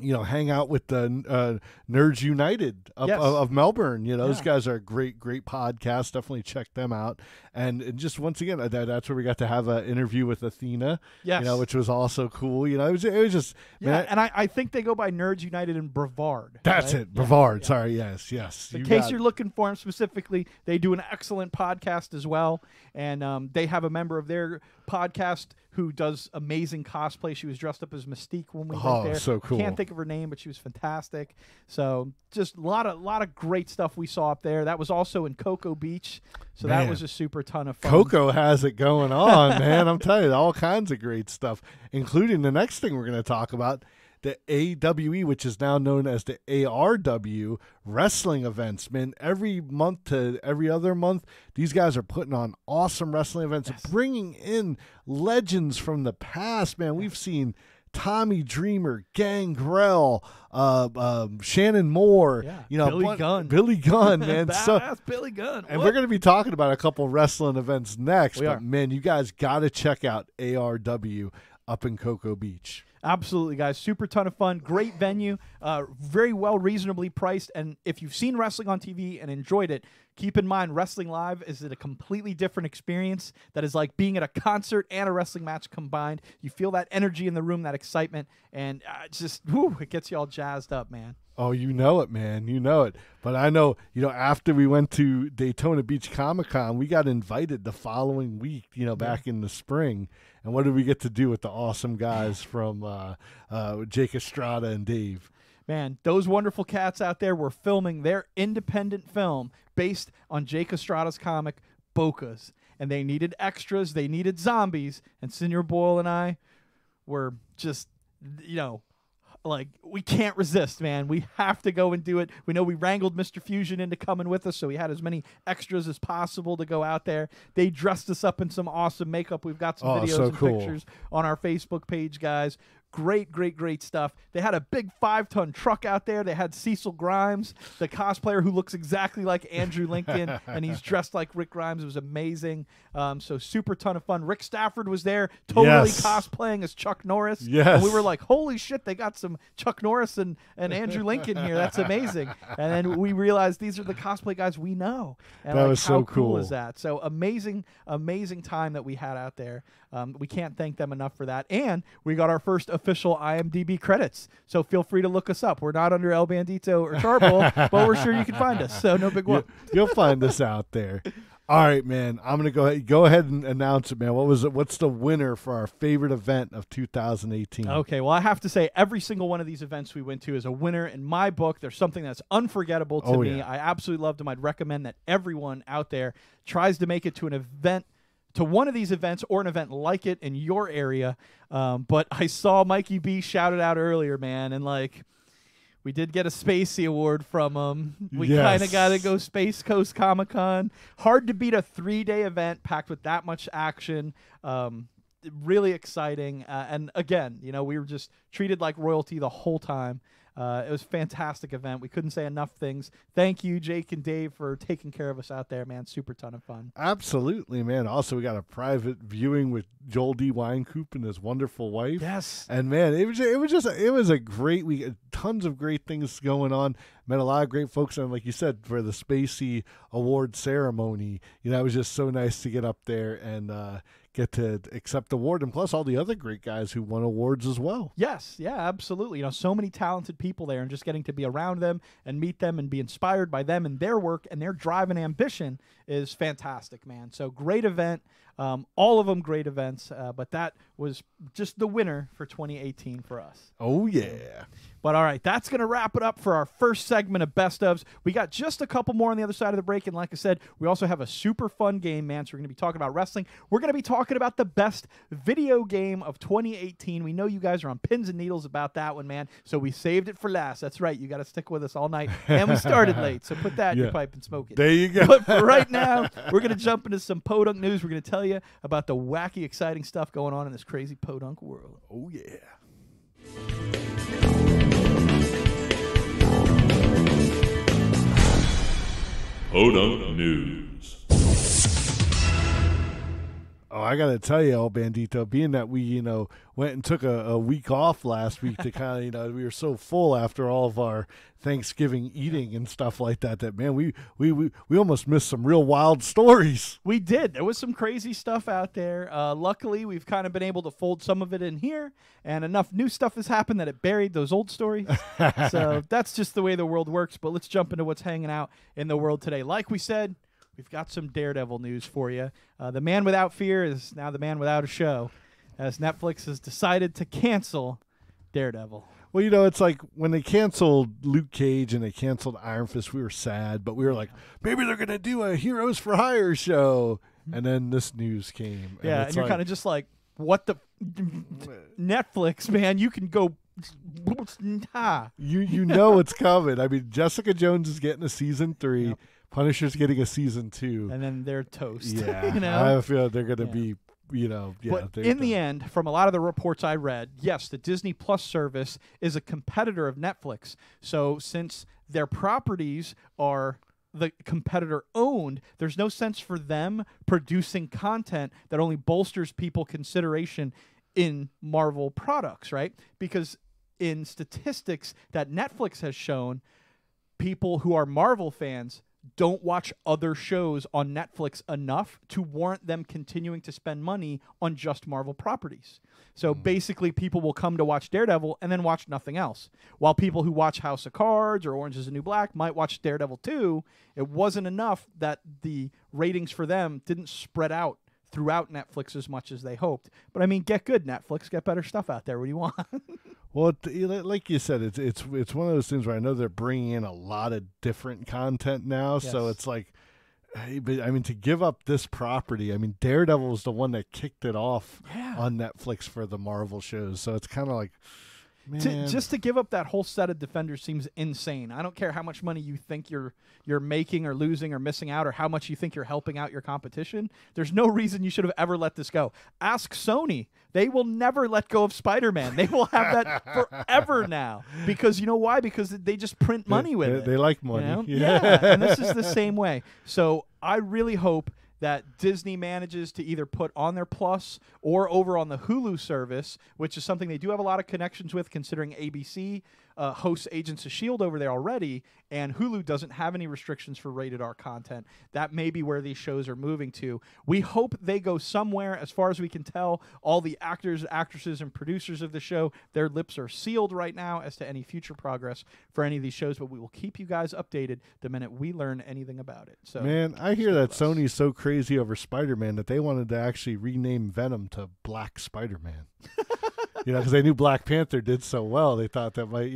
hang out with the Nerds United of Melbourne. Those guys are a great podcast. Definitely check them out. And just once again, that's where we got to have an interview with Athena. Yes. Which was also cool. It was just man. And I think they go by Nerds United and Brevard. That's right? it, Brevard. Sorry, yes. In case you're looking for them specifically, they do an excellent podcast as well, and they have a member of their podcast who does amazing cosplay. She was dressed up as Mystique when we went there. So cool. I can't think of her name, but she was fantastic. So just a lot of great stuff we saw up there. That was also in Cocoa Beach, so that was a super ton of fun. Cocoa has it going on, man. I'm telling you, all kinds of great stuff, including the next thing we're going to talk about, the AWE, which is now known as the ARW wrestling events. Man, every month to every other month, these guys are putting on awesome wrestling events, bringing in legends from the past. Man, we've seen Tommy Dreamer, Gangrel, Shannon Moore, Billy Gunn, man. Badass Billy Gunn. And we're going to be talking about a couple wrestling events next. Man, you guys got to check out ARW up in Cocoa Beach. Absolutely, guys. Super ton of fun. Great venue. Very well, reasonably priced. And if you've seen wrestling on TV and enjoyed it, keep in mind, wrestling live is a completely different experience that is like being at a concert and a wrestling match combined. You feel that energy in the room, that excitement, and it gets you all jazzed up, man. Oh, you know it, man. You know it. But I know, after we went to Daytona Beach Comic-Con, we got invited the following week, back in the spring. And what did we get to do with the awesome guys from Jake Estrada and Dave? Man, those wonderful cats out there were filming their independent film based on Jake Estrada's comic, Bocas. And they needed extras. They needed zombies. And Senior Boyle and I were just, like, we can't resist, man. We have to go and do it. We know we wrangled Mr. Fusion into coming with us, so we had as many extras as possible to go out there. They dressed us up in some awesome makeup. We've got some videos and pictures on our Facebook page, guys. Great, great, great stuff. They had a big 5-ton truck out there. They had Cecil Grimes, the cosplayer who looks exactly like Andrew Lincoln, and he's dressed like Rick Grimes. It was amazing. So super ton of fun. Rick Stafford was there, totally cosplaying as Chuck Norris. Yes. And we were like, holy shit, they got some Chuck Norris and Andrew Lincoln here. That's amazing. And then we realized these are the cosplay guys we know. And that was so cool is that? So amazing, amazing time that we had out there. We can't thank them enough for that. And we got our first official IMDb credits. So feel free to look us up. We're not under El Bandito or Charboil, but we're sure you can find us. So no big one. You'll find us out there. All right, man. I'm gonna go ahead and announce it, man. What's the winner for our favorite event of 2018? Okay, well, I have to say every single one of these events we went to is a winner in my book. There's something that's unforgettable to me. I absolutely loved them. I'd recommend that everyone out there tries to make it to an event, to one of these events or an event like it in your area. But I saw Mikey B shouted out earlier, man, and we did get a Spacey Award from him. We kind of got to go Space Coast Comic-Con. Hard to beat a 3-day event packed with that much action. Really exciting. And again, we were just treated like royalty the whole time. It was a fantastic event. We couldn't say enough things. Thank you, Jake and Dave, for taking care of us out there, man. Super ton of fun. Absolutely, man. Also, we got a private viewing with Joel D. Winecoop and his wonderful wife. Yes. And man, it was a great week. Tons of great things going on. Met a lot of great folks, and like you said, for the Spacey Award ceremony, it was just so nice to get up there and get to accept the award, and plus all the other great guys who won awards as well. Yes, yeah, absolutely. So many talented people there, and just getting to be around them and meet them and be inspired by them and their work and their drive and ambition is fantastic, man. So great event. All of them great events, but that was just the winner for 2018 for us. Oh, yeah. But all right, that's going to wrap it up for our first segment of Best Ofs. We got just a couple more on the other side of the break, and like I said, we also have a super fun game, man, so we're going to be talking about wrestling. We're going to be talking about the best video game of 2018. We know you guys are on pins and needles about that one, man, so we saved it for last. That's right, you got to stick with us all night, and we started late, so put that in your pipe and smoke it. There you go. But for right now, we're going to jump into some podunk news. We're going to tell you about the wacky, exciting stuff going on in this crazy podunk world. Oh, yeah. Podunk News. Oh, I got to tell you, El Bandito, being that we, went and took a week off last week to kind of, we were so full after all of our Thanksgiving eating and stuff like that, man, we almost missed some real wild stories. We did. There was some crazy stuff out there. Luckily, we've kind of been able to fold some of it in here, and enough new stuff has happened that it buried those old stories. So that's just the way the world works, but let's jump into what's hanging out in the world today. Like we said, we've got some Daredevil news for you. The Man Without Fear is now the man without a show, as Netflix has decided to cancel Daredevil. Well, it's like when they canceled Luke Cage and they canceled Iron Fist, we were sad, but we were like, maybe they're going to do a Heroes for Hire show. And then this news came. And you're kind of just like, what the Netflix, man, you can go You know it's coming. I mean, Jessica Jones is getting a season 3. Yep. Punisher's getting a season 2. And then they're toast. Yeah, you know? I feel they're going to be, But in the end, from a lot of the reports I read, yes, the Disney Plus service is a competitor of Netflix. So since their properties are the competitor owned, there's no sense for them producing content that only bolsters people consideration in Marvel products, right? Because in statistics that Netflix has shown, people who are Marvel fans don't watch other shows on Netflix enough to warrant them continuing to spend money on just Marvel properties. So basically, people will come to watch Daredevil and then watch nothing else. While people who watch House of Cards or Orange is the New Black might watch Daredevil too, it wasn't enough that the ratings for them didn't spread out throughout Netflix as much as they hoped. But I mean, get good, Netflix. Get better stuff out there. What do you want? Well, like you said, it's one of those things where I know they're bringing in a lot of different content now, so it's like, but I mean, to give up this property, I mean, Daredevil was the one that kicked it off on Netflix for the Marvel shows, so it's kind of like, man. Just to give up that whole set of Defenders seems insane. I don't care how much money you think you're making or losing or missing out, or how much you think you're helping out your competition. There's no reason you should have ever let this go. Ask Sony. They will never let go of Spider-Man. They will have that forever now. Because you know why? Because they just print money with it. They like money. You know? Yeah. And this is the same way. So I really hope that Disney manages to either put on their Plus or over on the Hulu service, which is something they do have a lot of connections with, considering ABC hosts Agents of S.H.I.E.L.D. over there already, and Hulu doesn't have any restrictions for rated R content. That may be where these shows are moving to. We hope they go somewhere. As far as we can tell, all the actors, actresses, and producers of the show, their lips are sealed right now as to any future progress for any of these shows, but we will keep you guys updated the minute we learn anything about it. So, man, I hear that Sony's so crazy over Spider-Man that they wanted to actually rename Venom to Black Spider-Man. Because they knew Black Panther did so well, they thought that might,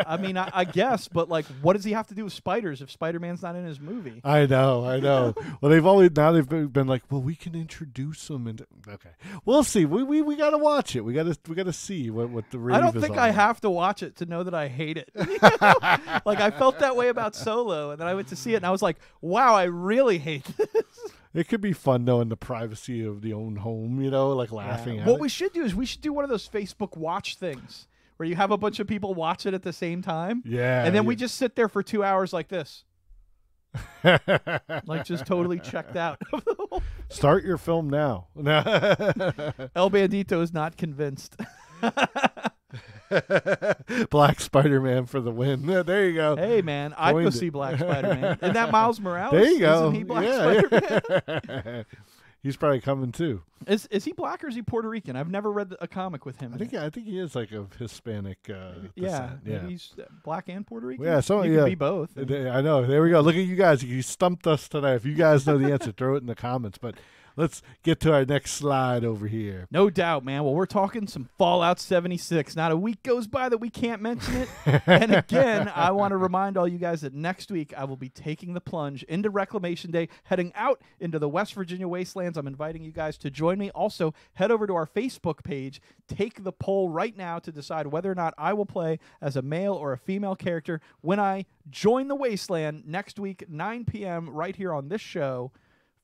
I mean, I guess, but like, what does he have to do with spiders if Spider-Man's not in his movie? I know. Well, they've been like, well, we can introduce him, and okay, we'll see. We got to watch it. We got to see what the rave is. I don't think I have to watch it to know that I hate it. Like, I felt that way about Solo, and then I went to see it, and I was like, wow, I really hate this. It could be fun, though, in the privacy of the own home, like laughing at it. What we should do is we should do one of those Facebook watch things where you have a bunch of people watch it at the same time. Yeah. And then we just sit there for 2 hours like this. Like, just totally checked out. Start your film now. El Bandito is not convinced. Black Spider-Man for the win. There you go. Hey, man, I'd go see Black Spider-Man. Isn't that Miles Morales? There you go. Isn't he Black Spider-Man? Yeah. He's probably coming too. Is he black or is he Puerto Rican? I've never read a comic with him. I think he is like of Hispanic descent. Yeah, maybe he's black and Puerto Rican. Yeah, so he could be both. I know. There we go. Look at you guys. You stumped us today. If you guys know the answer, throw it in the comments. But let's get to our next slide over here. No doubt, man. Well, we're talking some Fallout 76. Not a week goes by that we can't mention it. And again, I want to remind all you guys that next week I will be taking the plunge into Reclamation Day, heading out into the West Virginia wastelands. I'm inviting you guys to join me. Also, head over to our Facebook page. Take the poll right now to decide whether or not I will play as a male or a female character when I join the wasteland next week, 9 p.m. right here on this show,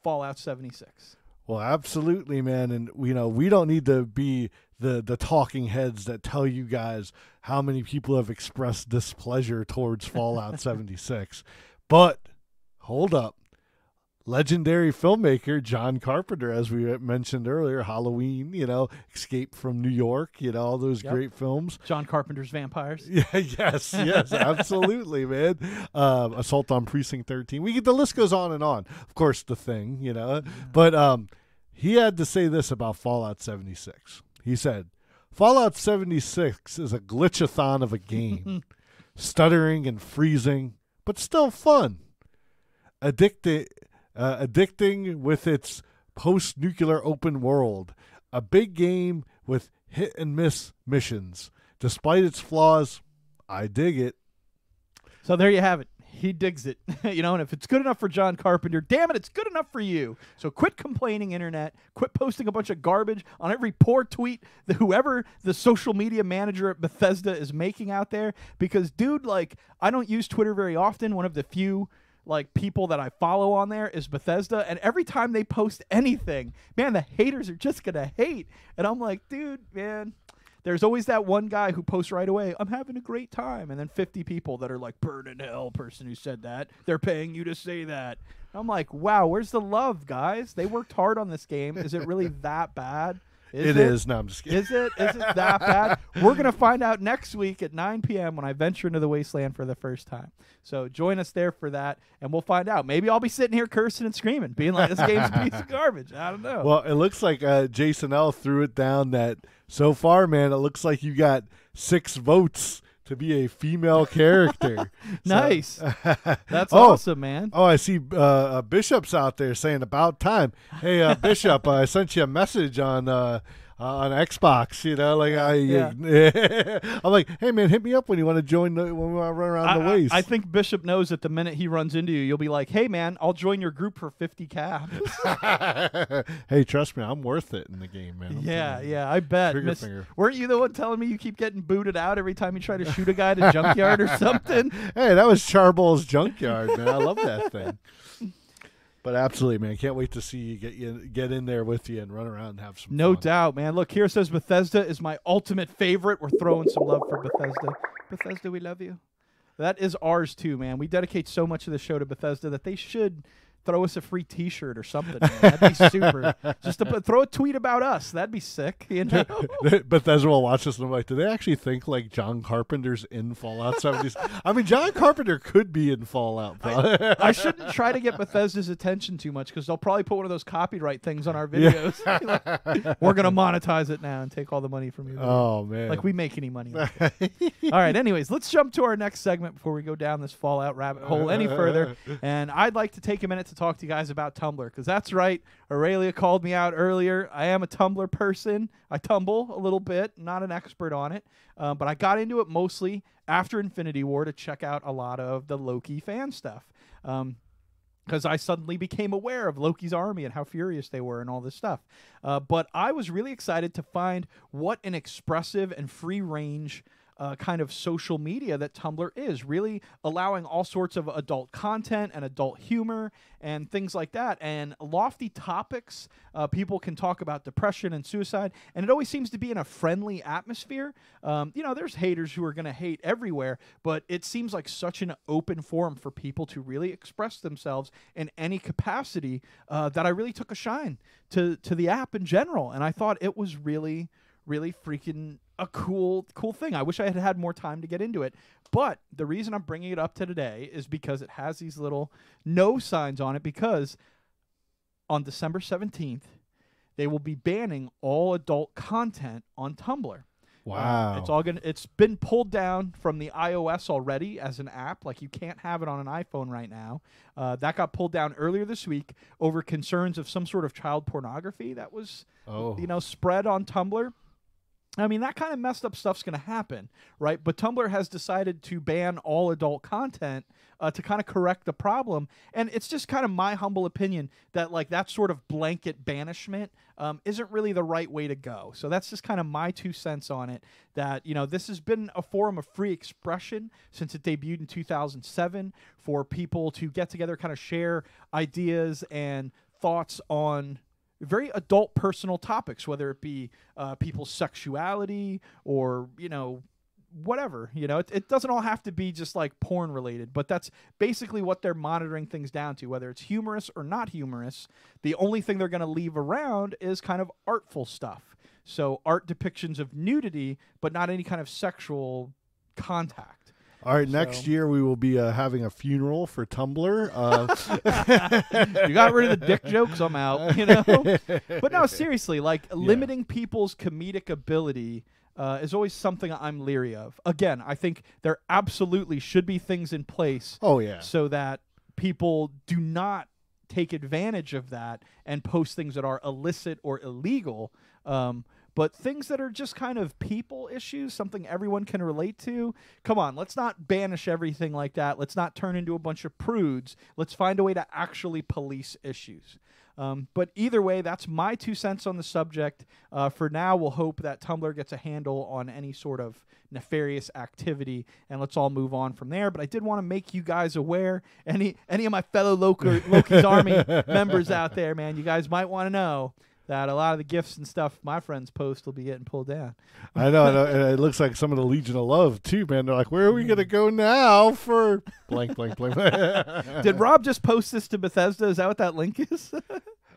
Fallout 76. Well, absolutely, man. And, we don't need to be the talking heads that tell you guys how many people have expressed displeasure towards Fallout 76. But hold up. Legendary filmmaker John Carpenter, as we mentioned earlier, Halloween, Escape from New York, all those great films. John Carpenter's Vampires. Yeah, yes, absolutely, man. Assault on Precinct 13. The list goes on and on. Of course, The Thing, But he had to say this about Fallout 76. He said, Fallout 76 is a glitchathon of a game. Stuttering and freezing, but still fun. Addicting with its post-nuclear open world, a big game with hit-and-miss missions. Despite its flaws, I dig it. So there you have it. he digs it, and if it's good enough for John Carpenter, damn it, it's good enough for you. So quit complaining, internet. Quit posting a bunch of garbage on every poor tweet that whoever the social media manager at Bethesda is making out there. Because, dude, I don't use Twitter very often. One of the few people that I follow on there is Bethesda, and every time they post anything, man, the haters are just gonna hate. And I'm like, dude, man. There's always that one guy who posts right away, I'm having a great time. And then 50 people that are like, burn in hell, person who said that. They're paying you to say that. I'm like, wow, where's the love, guys? They worked hard on this game. Is it really that bad? It is. No, I'm just kidding. Is it that bad? We're going to find out next week at 9 p.m. when I venture into the wasteland for the first time. So join us there for that, and we'll find out. Maybe I'll be sitting here cursing and screaming, being like, this game's a piece of garbage. I don't know. Well, it looks like Jason L. threw it down that so far, man, it looks like you got 6 votes to be a female character. Nice. That's awesome, man. Oh, I see Bishop's out there saying about time. Hey, Bishop, I sent you a message on Xbox, I'm like, hey man, hit me up when you want to join when we want to run around the waste. I think Bishop knows that the minute he runs into you, you'll be like, hey man, I'll join your group for 50 caps. Hey, trust me, I'm worth it in the game, man. Yeah, I bet. Finger. Weren't you the one telling me you keep getting booted out every time you try to shoot a guy at a junkyard or something? Hey, that was Charboil's junkyard, man. I love that thing. But absolutely, man, can't wait to see you get in there with you and run around and have some No fun. doubt, man. Look, here it says Bethesda is my ultimate favorite. We're throwing some love for Bethesda. Bethesda, we love you. That is ours too, man. We dedicate so much of the show to Bethesda that they should throw us a free T-shirt or something, man. That'd be super. Just to throw a tweet about us. That'd be sick, Bethesda will watch this and I'm like, do they actually think like John Carpenter's in Fallout 70? I mean, John Carpenter could be in Fallout. I shouldn't try to get Bethesda's attention too much because they'll probably put one of those copyright things on our videos. We're going to monetize it now and take all the money from you. Oh, man. Like we make any money. Like that. All right, anyways, let's jump to our next segment before we go down this Fallout rabbit hole any further. And I'd like to take a minute to talk to you guys about Tumblr, because that's right, Aurelia called me out earlier. I am a Tumblr person. I tumble a little bit, not an expert on it, but I got into it mostly after Infinity War to check out a lot of the Loki fan stuff, because I suddenly became aware of Loki's army and how furious they were and all this stuff. But I was really excited to find what an expressive and free-range kind of social media that Tumblr is, really allowing all sorts of adult content and adult humor and things like that, and lofty topics. People can talk about depression and suicide, and it always seems to be in a friendly atmosphere. There's haters who are going to hate everywhere, but it seems like such an open forum for people to really express themselves in any capacity that I really took a shine to the app in general, and I thought it was really, really freaking a cool thing. I wish I had more time to get into it. But the reason I'm bringing it up to today is because it has these little no signs on it, because on December 17th, they will be banning all adult content on Tumblr. Wow. It's been pulled down from the iOS already as an app. Like, you can't have it on an iPhone right now. That got pulled down earlier this week over concerns of some sort of child pornography that was spread on Tumblr. I mean, that kind of messed up stuff's going to happen, right? But Tumblr has decided to ban all adult content to kind of correct the problem. And it's just kind of my humble opinion that, like, that sort of blanket banishment isn't really the right way to go. So that's just kind of my 2 cents on it, that, this has been a forum of free expression since it debuted in 2007 for people to get together, kind of share ideas and thoughts on very adult personal topics, whether it be people's sexuality or, whatever. It doesn't all have to be just like porn related, but that's basically what they're monitoring things down to, whether it's humorous or not humorous. The only thing they're going to leave around is kind of artful stuff. So art depictions of nudity, but not any kind of sexual contact. All right, next year we will be having a funeral for Tumblr. You got rid of the dick jokes, I'm out, But no, seriously, limiting people's comedic ability is always something I'm leery of. Again, I think there absolutely should be things in place so that people do not take advantage of that and post things that are illicit or illegal. but things that are just kind of people issues, something everyone can relate to. Come on, let's not banish everything like that. Let's not turn into a bunch of prudes. Let's find a way to actually police issues. But either way, that's my 2 cents on the subject. For now, we'll hope that Tumblr gets a handle on any sort of nefarious activity, and let's all move on from there. But I did want to make you guys aware, any of my fellow Loki's Army members out there, man, you guys might want to know that a lot of the gifts and stuff my friends post will be getting pulled down. I know, and it looks like some of the Legion of Love too, man. They're like, where are we gonna go now for blank, blank, blank? Did Rob just post this to Bethesda? Is that what that link is?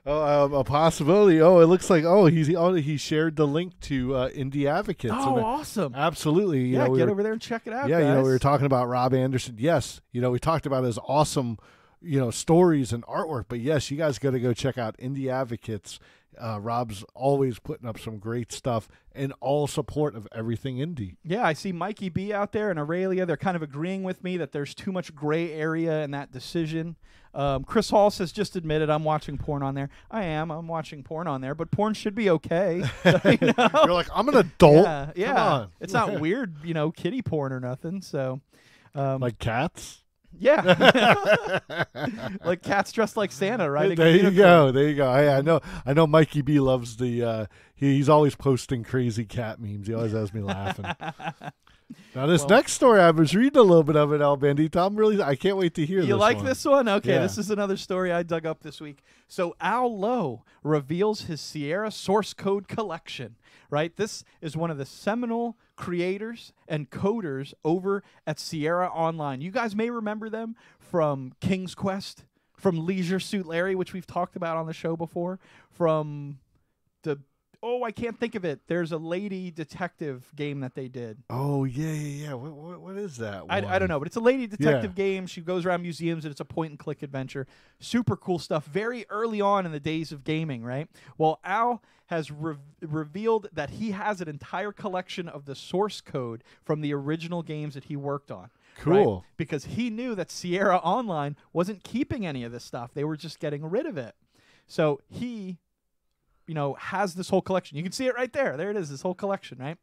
A possibility. Oh, it looks like he shared the link to Indie Advocates. Oh, awesome! Absolutely. Yeah, get over there and check it out. Yeah, guys. we were talking about Rob Anderson. Yes, we talked about his awesome, stories and artwork. But yes, you guys got to go check out Indie Advocates. Rob's always putting up some great stuff in all support of everything indie. Yeah, I see Mikey B out there and Aurelia. They're kind of agreeing with me that there's too much gray area in that decision. Chris Hall says, just admitted I'm watching porn on there. I'm watching porn on there, but porn should be okay. You're like, I'm an adult. Yeah. Come on. It's not weird, kitty porn or nothing. So, like cats? Yeah. Like cats dressed like Santa, right? There you go. I know Mikey B loves the he's always posting crazy cat memes. He always has me laughing. Now this next story, I was reading a little bit of it, Al Bandito. I can't wait to hear this. You like one. this one? Okay, Yeah. This is another story I dug up this week. So Al Lowe reveals his Sierra source code collection. Right? This is one of the seminal creators and coders over at Sierra Online. You guys may remember them from King's Quest, from Leisure Suit Larry, which we've talked about on the show before, from I can't think of it. There's a lady detective game that they did. Oh, yeah. What is that one? I don't know, but it's a lady detective game. She goes around museums, and it's a point-and-click adventure. Super cool stuff. Very early on in the days of gaming, right? Well, Al has revealed that he has an entire collection of the source code from the original games that he worked on. Cool. Right? Because he knew that Sierra Online wasn't keeping any of this stuff. They were just getting rid of it. So he has this whole collection. You can see it right there. There it is, this whole collection, right?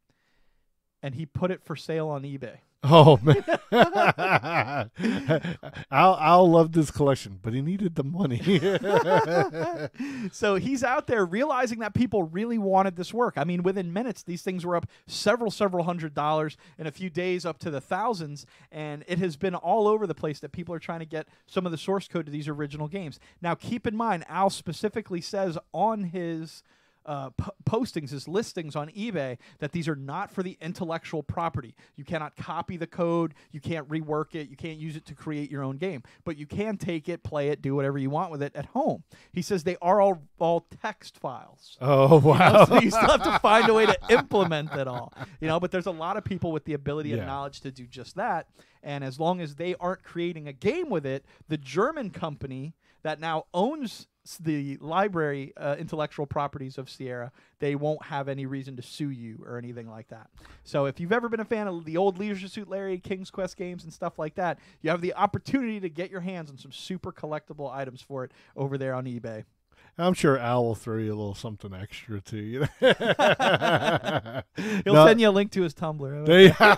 And he put it for sale on eBay. Oh, man. Al loved this collection, but he needed the money. So he's out there realizing that people really wanted this work. I mean, within minutes, these things were up several $100s, in a few days up to the thousands, and it has been all over the place that people are trying to get some of the source code to these original games. Now, keep in mind, Al specifically says on his postings, his listings on eBay, that these are not for the intellectual property. You cannot copy the code, you can't rework it, you can't use it to create your own game, but you can take it, play it, do whatever you want with it at home. He says they are all text files. Oh, wow. So you still have to find a way to implement it all. But there's a lot of people with the ability and knowledge to do just that, and as long as they aren't creating a game with it, the German company that now owns the library intellectual properties of Sierra, they won't have any reason to sue you or anything like that. So if you've ever been a fan of the old Leisure Suit Larry, King's Quest games and stuff like that, you have the opportunity to get your hands on some super collectible items for it over there on eBay. I'm sure Al will throw you a little something extra too. He'll send you a link to his Tumblr.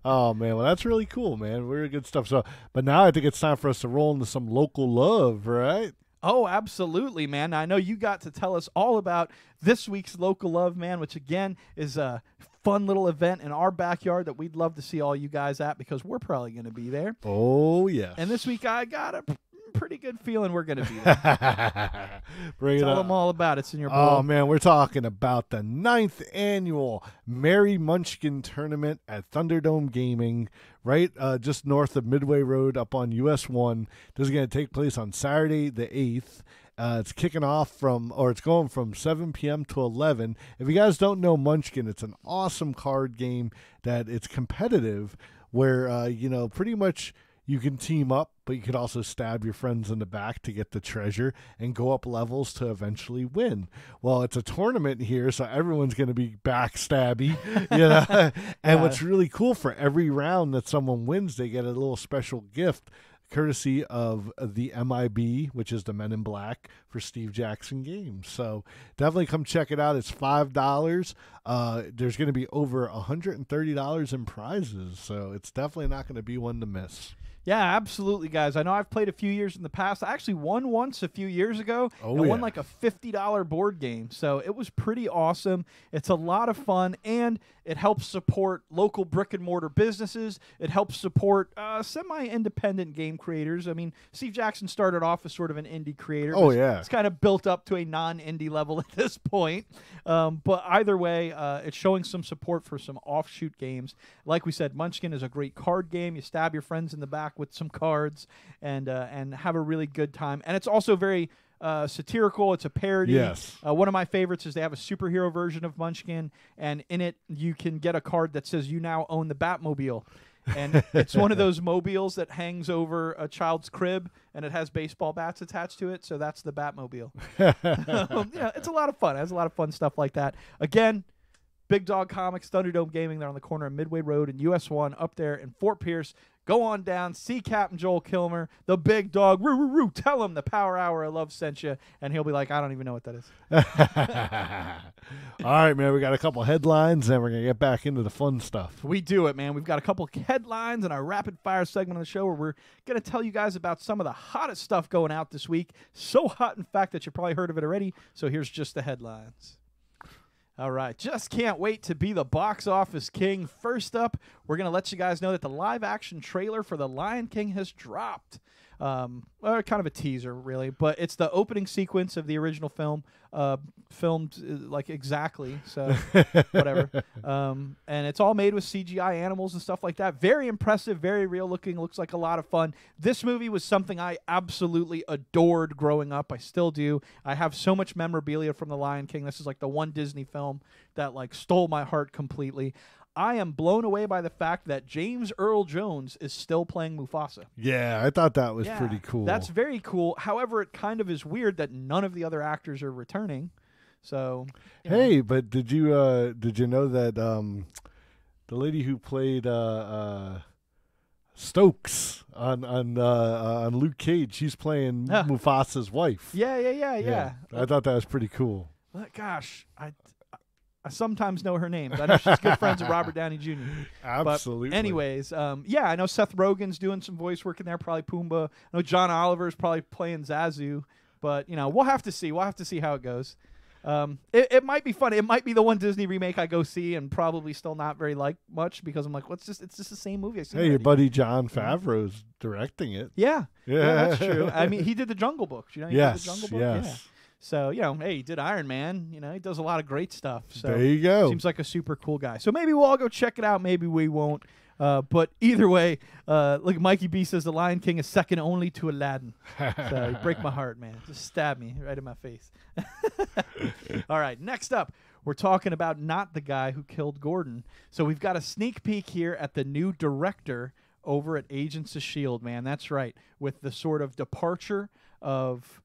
Oh man, well that's really cool, man. Very good stuff. So, but now I think it's time for us to roll into some local love, right? Oh, absolutely, man. Now, I know you got to tell us all about this week's Local Love, man, which again is a fun little event in our backyard that we'd love to see all you guys at because we're probably going to be there. Oh yes. And this week I got a pretty good feeling we're going to be there. Tell them all about it. It's in your bowl. Oh, man, we're talking about the 9th annual Merry Munchkin Tournament at Thunderdome Gaming, right just north of Midway Road up on US 1. This is going to take place on Saturday the 8th. It's it's going from 7 p.m. to 11. If you guys don't know Munchkin, it's an awesome card game that it's competitive where, pretty much you can team up, but you could also stab your friends in the back to get the treasure and go up levels to eventually win. Well, it's a tournament here, so everyone's going to be backstabby, And what's really cool, for every round that someone wins, they get a little special gift courtesy of the MIB, which is the Men in Black for Steve Jackson games. So definitely come check it out. It's $5. There's going to be over $130 in prizes, so it's definitely not going to be one to miss. Yeah, absolutely, guys. I know I've played a few years in the past. I actually won once a few years ago. Oh, I yeah. won like a $50 board game. So it was pretty awesome. It's a lot of fun, and it helps support local brick-and-mortar businesses. It helps support semi-independent game creators. I mean, Steve Jackson started off as sort of an indie creator. Oh, yeah. It's kind of built up to a non-indie level at this point. But either way, it's showing some support for some offshoot games. Like we said, Munchkin is a great card game. You stab your friends in the back with some cards and have a really good time. And it's also very satirical. It's a parody. Yes. One of my favorites is they have a superhero version of Munchkin, and in it you can get a card that says you now own the Batmobile. And it's one of those mobiles that hangs over a child's crib, and it has baseball bats attached to it, so that's the Batmobile. Yeah, it's a lot of fun. It has a lot of fun stuff like that. Again, Big Dog Comics, Thunderdome Gaming. They're on the corner of Midway Road and US 1 up there in Fort Pierce. Go on down, see Captain Joel Kilmer, the big dog. Roo, roo, roo. Tell him the Power Hour of Love sent you, and he'll be like, I don't even know what that is. All right, man. We got a couple headlines, and we're going to get back into the fun stuff. We do it, man. We've got a couple headlines in our rapid fire segment of the show where we're going to tell you guys about some of the hottest stuff going out this week. So hot, in fact, that you probably heard of it already. So here's just the headlines. All right, just can't wait to be the box office king. First up, we're going to let you guys know that the live-action trailer for The Lion King has dropped. Kind of a teaser, really, but it's the opening sequence of the original film, filmed like exactly, so whatever. And it's all made with CGI animals and stuff like that. Very impressive, very real-looking, looks like a lot of fun. This movie was something I absolutely adored growing up. I still do. I have so much memorabilia from The Lion King. This is like the one Disney film that like stole my heart completely. I am blown away by the fact that James Earl Jones is still playing Mufasa. Yeah, I thought that was pretty cool. That's very cool. However, it kind of is weird that none of the other actors are returning. So, hey, but did you know that the lady who played Stokes on Luke Cage, she's playing Mufasa's wife. Yeah. I thought that was pretty cool. Gosh, I sometimes know her name. I know she's good friends with Robert Downey Jr. Absolutely. But anyways, I know Seth Rogen's doing some voice work in there, probably Pumbaa. I know John Oliver's probably playing Zazu. But, we'll have to see. We'll have to see how it goes. It might be fun. It might be the one Disney remake I go see and probably still not very much because I'm like, it's just the same movie. Hey, your buddy Jon Favreau's directing it. Yeah, that's true. I mean, he did the Jungle Book. He did the Jungle Book? Yes. Yeah. So, hey, he did Iron Man. He does a lot of great stuff. So there you go. Seems like a super cool guy. So maybe we'll all go check it out. Maybe we won't. But either way, look, Mikey B says The Lion King is second only to Aladdin. So you break my heart, man. Just stab me right in my face. All right, next up, we're talking about not the guy who killed Gordon. So we've got a sneak peek here at the new director over at Agents of S.H.I.E.L.D., man. That's right, with the sort of departure of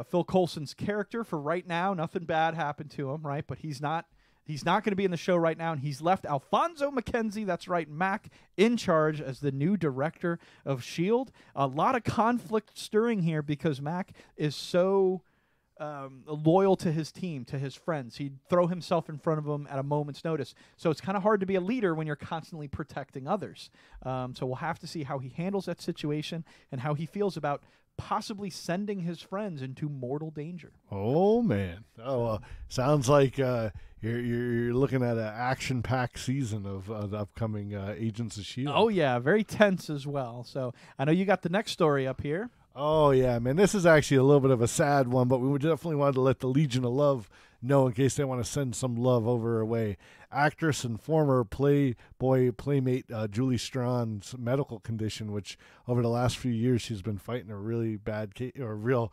Phil Coulson's character. For right now, nothing bad happened to him, right? But he's not going to be in the show right now, and he's left Alfonso McKenzie, that's right, Mac, in charge as the new director of S.H.I.E.L.D. A lot of conflict stirring here because Mac is so loyal to his team, to his friends. He'd throw himself in front of them at a moment's notice. So it's kind of hard to be a leader when you're constantly protecting others. So we'll have to see how he handles that situation and how he feels about possibly sending his friends into mortal danger. Oh man! Sounds like you're looking at an action-packed season of the upcoming Agents of S.H.I.E.L.D. Oh yeah, very tense as well. So I know you got the next story up here. Oh yeah, man! This is actually a little bit of a sad one, but we definitely wanted to let the Legion of Love know in case they want to send some love over our way. Actress and former playmate Julie Strawn's medical condition, which over the last few years she's been fighting a really bad or real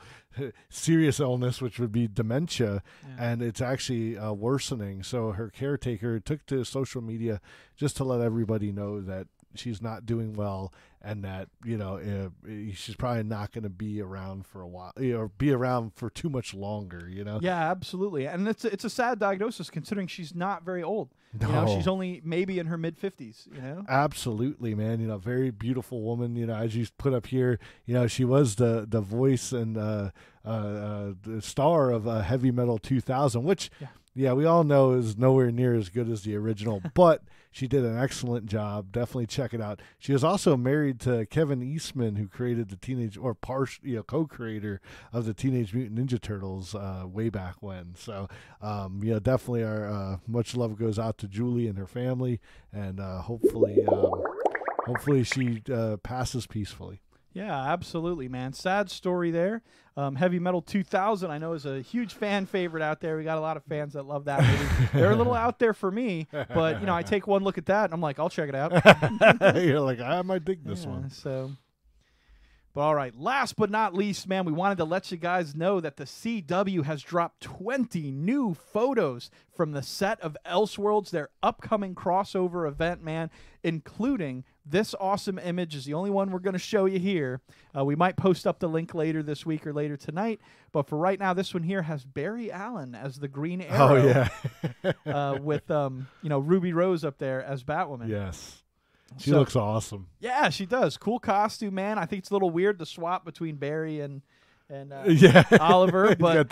serious illness, which would be dementia, and it's actually worsening. So her caretaker took to social media just to let everybody know that she's not doing well, and that she's probably not going to be around for a while, or be around for too much longer. Yeah, absolutely. And it's a sad diagnosis considering she's not very old. No. She's only maybe in her mid-50s. Absolutely, man. very beautiful woman. As you put up here, she was the voice and the star of Heavy Metal 2000, which. Yeah, we all know is nowhere near as good as the original, but she did an excellent job. Definitely check it out. She was also married to Kevin Eastman, who created the co-creator of the Teenage Mutant Ninja Turtles way back when. So, definitely our much love goes out to Julie and her family, and hopefully she passes peacefully. Yeah, absolutely, man. Sad story there. Heavy Metal 2000, I know, is a huge fan favorite out there. We got a lot of fans that love that movie. They're a little out there for me, but, I take one look at that, and I'm like, I'll check it out. You're like, I might dig this one. But all right, last but not least, man, we wanted to let you guys know that the CW has dropped 20 new photos from the set of Elseworlds, their upcoming crossover event, man, including this awesome image is the only one we're going to show you here. We might post up the link later this week or later tonight, but for right now, this one here has Barry Allen as the Green Arrow. Oh, yeah. With, Ruby Rose up there as Batwoman. Yes. She looks awesome. Yeah, she does. Cool costume, man. I think it's a little weird to swap between Barry and Oliver, but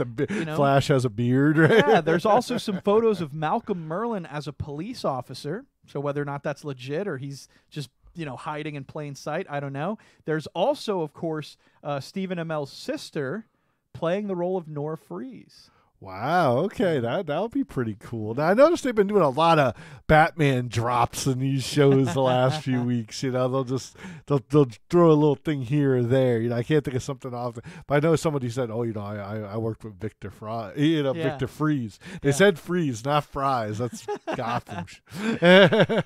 Flash has a beard, right? Yeah, there's also some photos of Malcolm Merlyn as a police officer. So whether or not that's legit or he's just hiding in plain sight, I don't know. There's also, of course, Stephen Amell's sister playing the role of Nora Freeze. Wow, okay, that'll be pretty cool. Now, I noticed they've been doing a lot of Batman drops in these shows the last few weeks. They'll throw a little thing here or there. I can't think of something off, but I know somebody said, "Oh, I worked with Victor Victor Freeze." They said Freeze, not Fries. That's Gotham.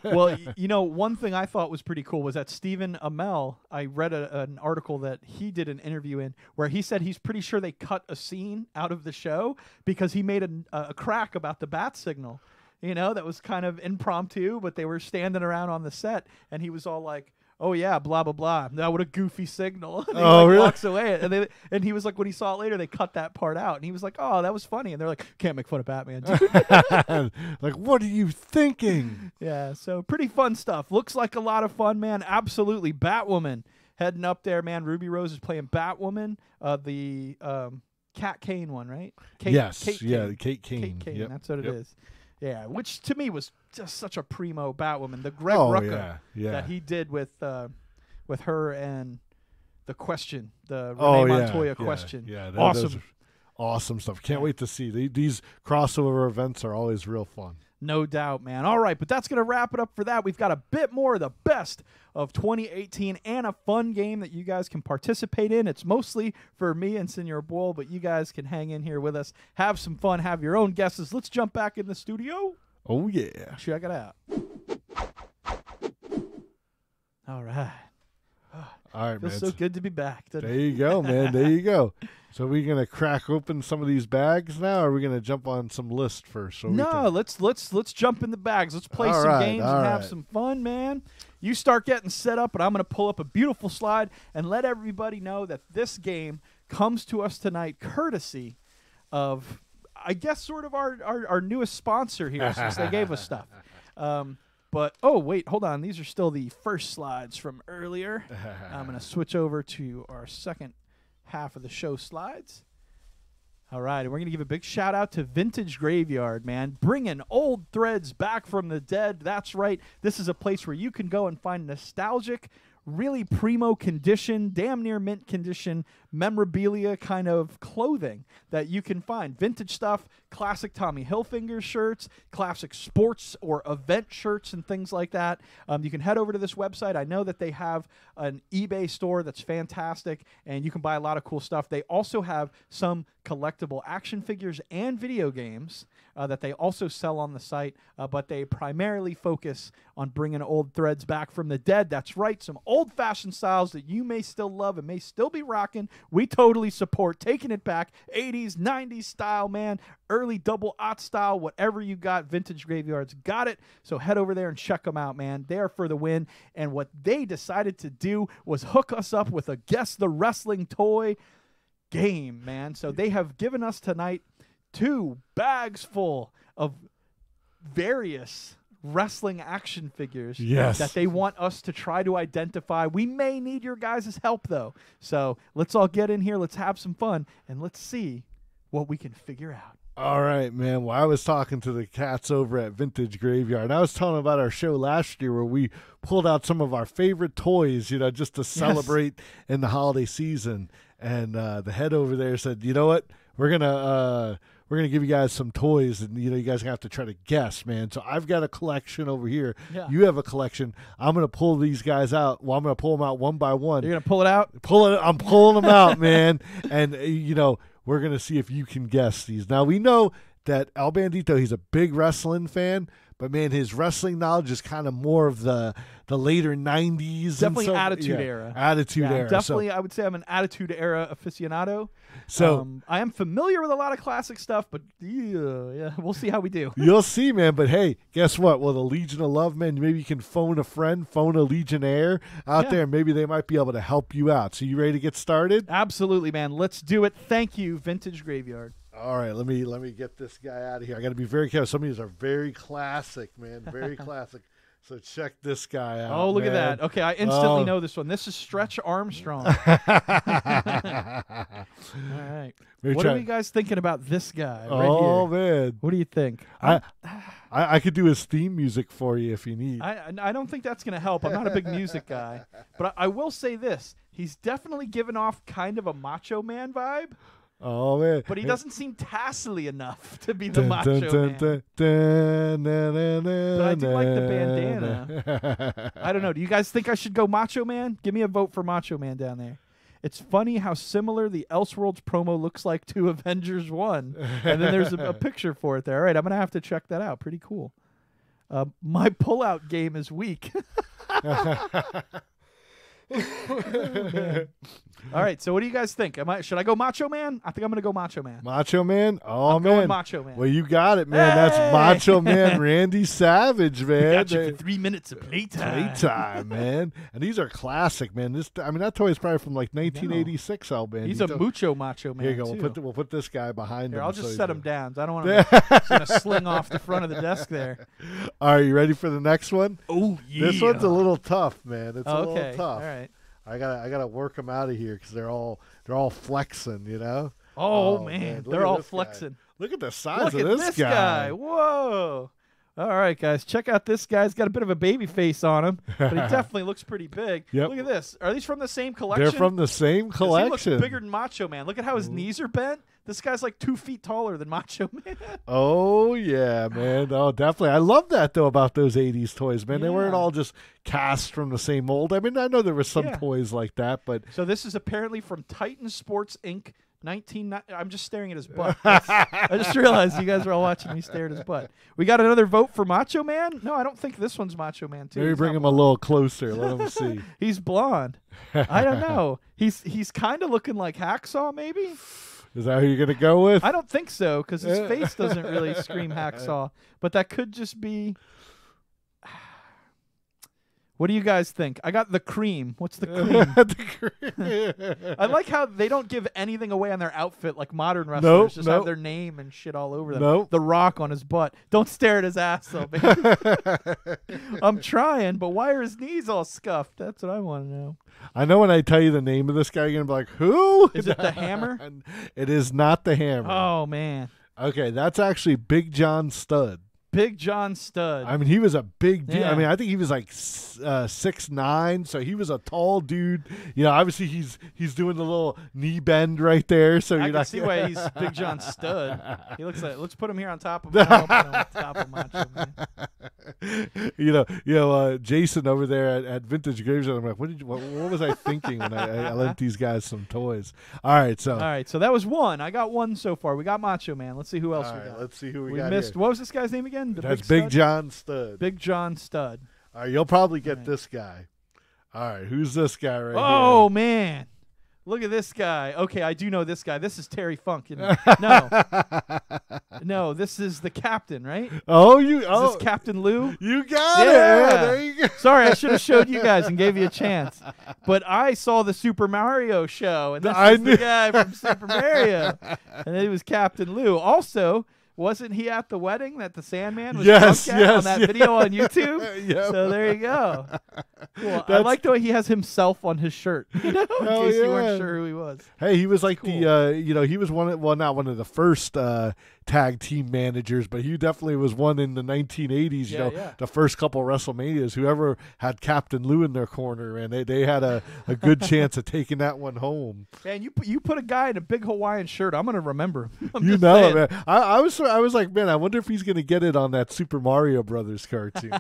Well, one thing I thought was pretty cool was that Stephen Amell. I read an article that he did an interview in where he said he's pretty sure they cut a scene out of the show because he made a crack about the bat signal, that was kind of impromptu, but they were standing around on the set, and he was all like, "Oh yeah, blah blah blah. That what a goofy signal." And he really? walks away, and he was like, when he saw it later, they cut that part out, and he was like, "Oh, that was funny." And they're like, "Can't make fun of Batman, dude." Like, what are you thinking? Yeah, so pretty fun stuff. Looks like a lot of fun, man. Absolutely, Batwoman heading up there, man. Ruby Rose is playing Batwoman. The Kat Kane one, right? Kate Kane. Kate Kane. Yep. That's what it is. Yeah, which to me was just such a primo Batwoman. The Greg Rucka that he did with her and the Question, the Renee Montoya Question. Yeah, awesome. Awesome stuff. Can't wait to see. These crossover events are always real fun. No doubt, man. All right, but that's going to wrap it up for that. We've got a bit more of the best of 2018 and a fun game that you guys can participate in. It's mostly for me and Senor Bull, but you guys can hang in here with us, have some fun, have your own guesses. Let's jump back in the studio. Oh, yeah. Check it out. All right. All right, feels man. so good to be back. There you go, man. There you go. So we're gonna crack open some of these bags now, or are we gonna jump on some list first? Let's jump in the bags. Let's play some games and have some fun, man. You start getting set up, and I'm gonna pull up a beautiful slide and let everybody know that this game comes to us tonight courtesy of, I guess, sort of our newest sponsor here since they gave us stuff. But, oh, wait, hold on. These are still the first slides from earlier. I'm going to switch over to our second half of the show slides. All right, and we're going to give a big shout-out to Vintage Graveyard, man. Bringing old threads back from the dead. That's right. This is a place where you can go and find nostalgic, really primo condition, damn near mint condition memorabilia kind of clothing that you can find. Vintage stuff, classic Tommy Hilfiger shirts, classic sports or event shirts and things like that. You can head over to this website. I know that they have an eBay store that's fantastic, and you can buy a lot of cool stuff. They also have some collectible action figures and video games that they also sell on the site, but they primarily focus on bringing old threads back from the dead. That's right, some old-fashioned styles that you may still love and may still be rocking We totally support taking it back, 80s, 90s style, man, early double aught style, whatever you got, Vintage Graveyard's got it. So head over there and check them out, man. They are for the win. And what they decided to do was hook us up with a Guess the Wrestling toy game, man. So they have given us tonight 2 bags full of various wrestling action figures that they want us to try to identify. We may need your guys' help, though. So let's all get in here. Let's have some fun, and let's see what we can figure out. All right, man. Well, I was talking to the cats over at Vintage Graveyard. I was telling them about our show last year where we pulled out some of our favorite toys, just to celebrate in the holiday season. And the head over there said, you know what? We're gonna give you guys some toys, and you guys are gonna have to try to guess, man. So I've got a collection over here. Yeah. You have a collection. I'm gonna pull these guys out. Well, I'm gonna pull them out one by one. You're gonna pull it out? I'm pulling them out, man. And we're gonna see if you can guess these. Now we know that El Bandito, he's a big wrestling fan, but man, his wrestling knowledge is kind of more of the later 90s. Definitely Attitude Era. Attitude Era. Definitely, I would say I'm an Attitude Era aficionado. So I am familiar with a lot of classic stuff, but yeah, we'll see how we do. You'll see, man. But hey, guess what? Well, the Legion of Love, man, maybe you can phone a friend, phone a Legionnaire out there. Maybe they might be able to help you out. So you ready to get started? Absolutely, man. Let's do it. Thank you, Vintage Graveyard. All right, let me get this guy out of here. I got to be very careful. Some of these are very classic, man, very classic. So check this guy out. Oh, look at that. Okay, I instantly know this one. This is Stretch Armstrong. All right. What are you guys thinking about this guy right here? Man. What do you think? I could do his theme music for you if you need. I don't think that's going to help. I'm not a big music guy. But I will say this. He's definitely given off kind of a Macho Man vibe. Oh, man. But he doesn't seem tassely enough to be the Macho Man. But I do like the bandana. I don't know. Do you guys think I should go Macho Man? Give me a vote for Macho Man down there. It's funny how similar the Elseworlds promo looks like to Avengers 1. And then there's a picture for it there. All right, I'm going to have to check that out. Pretty cool. My pullout game is weak. All right, so what do you guys think? Should I go Macho Man? I think I'm going to go Macho Man. Macho Man? Oh, I'm man. going Macho Man. Well, you got it, man. Hey! That's Macho Man Randy Savage, man. Got you for 3 minutes of playtime. Playtime, man. And these are classic, man. That toy is probably from like 1986, El Bandito. He's a mucho Macho Man, Here you go. too. We'll put this guy behind him. I'll just set him down. I don't want to sling off the front of the desk there. All right, you ready for the next one? Oh, yeah. This one's a little tough, man. It's a little tough. All right. I gotta work them out of here because they're all flexing, Oh man, they're all flexing. Guy. Look at the size of this guy. Whoa! All right, guys, check out this guy. He's got a bit of a baby face on him, but he definitely looks pretty big. Yep. Look at this. Are these from the same collection? They're from the same collection. He looks bigger than Macho Man. Look at how his knees are bent. This guy's like 2 feet taller than Macho Man. Oh, yeah, man. Oh, definitely. I love that, though, about those 80s toys, man. They weren't all just cast from the same mold. I mean, I know there were some toys like that, but... So this is apparently from Titan Sports, Inc., I'm just staring at his butt. I just realized you guys are all watching me stare at his butt. We got another vote for Macho Man? No, I don't think this one's Macho Man, too. Maybe bring him a little closer. Let him see. He's blonde. I don't know. He's kind of looking like Hacksaw, maybe? Is that who you're going to go with? I don't think so, because his face doesn't really scream Hacksaw. But that could just be... What do you guys think? I got the cream. What's the cream? The cream. I like how they don't give anything away on their outfit like modern wrestlers. Just have their name and shit all over them. The Rock on his butt. Don't stare at his ass, though, baby. I'm trying, but why are his knees all scuffed? That's what I want to know. I know when I tell you the name of this guy, you're going to be like, who? Is it the Hammer? It is not the Hammer. Oh, man. Okay, that's actually Big John Studd. Big John Studd. I mean, he was a big dude. Yeah. I mean, I think he was like 6'9", so he was a tall dude. Obviously he's doing the little knee bend right there. So I can see why he's Big John Studd. He looks like. Let's put him here on top of Macho Man. Jason over there at Vintage Graveyard. I'm like, what was I thinking when I lent these guys some toys? All right, so that was one. I got one so far. We got Macho Man. Let's see who else we got. Let's see who we got. Missed. What was this guy's name again? That's Big John Studd. Big John Studd. All right, you'll probably get this guy. All right, who's this guy right here? Oh, man. Look at this guy. Okay, I do know this guy. This is Terry Funk. No. No, this is the captain, right? Is this Captain Lou? You got it. Yeah. There you go. Sorry, I should have showed you guys and gave you a chance. But I saw the Super Mario show, and this is the guy from Super Mario. And it was Captain Lou. Also, wasn't he at the wedding that the Sandman was drunk at on that video on YouTube? Yep. So there you go. Cool. I like the way he has himself on his shirt. In case you weren't sure who he was. Hey, he was like he was not one of the first tag team managers, but he definitely was one in the 1980s. The first couple WrestleManias. Whoever had Captain Lou in their corner, and they had a good chance of taking that one home. Man, you put a guy in a big Hawaiian shirt, I'm gonna remember him. You know it, man. I was like, man, I wonder if he's gonna get it on that Super Mario Brothers cartoon.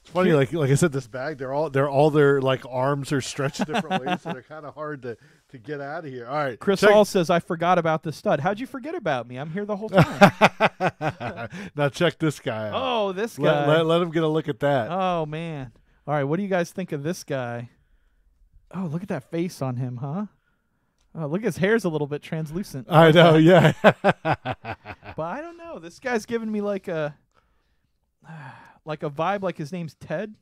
Funny, like I said, this bag, they're all their like arms are stretched different ways, so they're kind of hard to get out of here. All right, Chris Hall says, I forgot about the stud. How'd you forget about me? I'm here the whole time. Now check this guy out. Oh, this guy. Let him get a look at that. Oh man. All right, what do you guys think of this guy? Oh, look at that face on him, huh? Oh, look, his hair's a little bit translucent. I know, yeah. But I don't know. This guy's giving me like a vibe, like his name's Ted.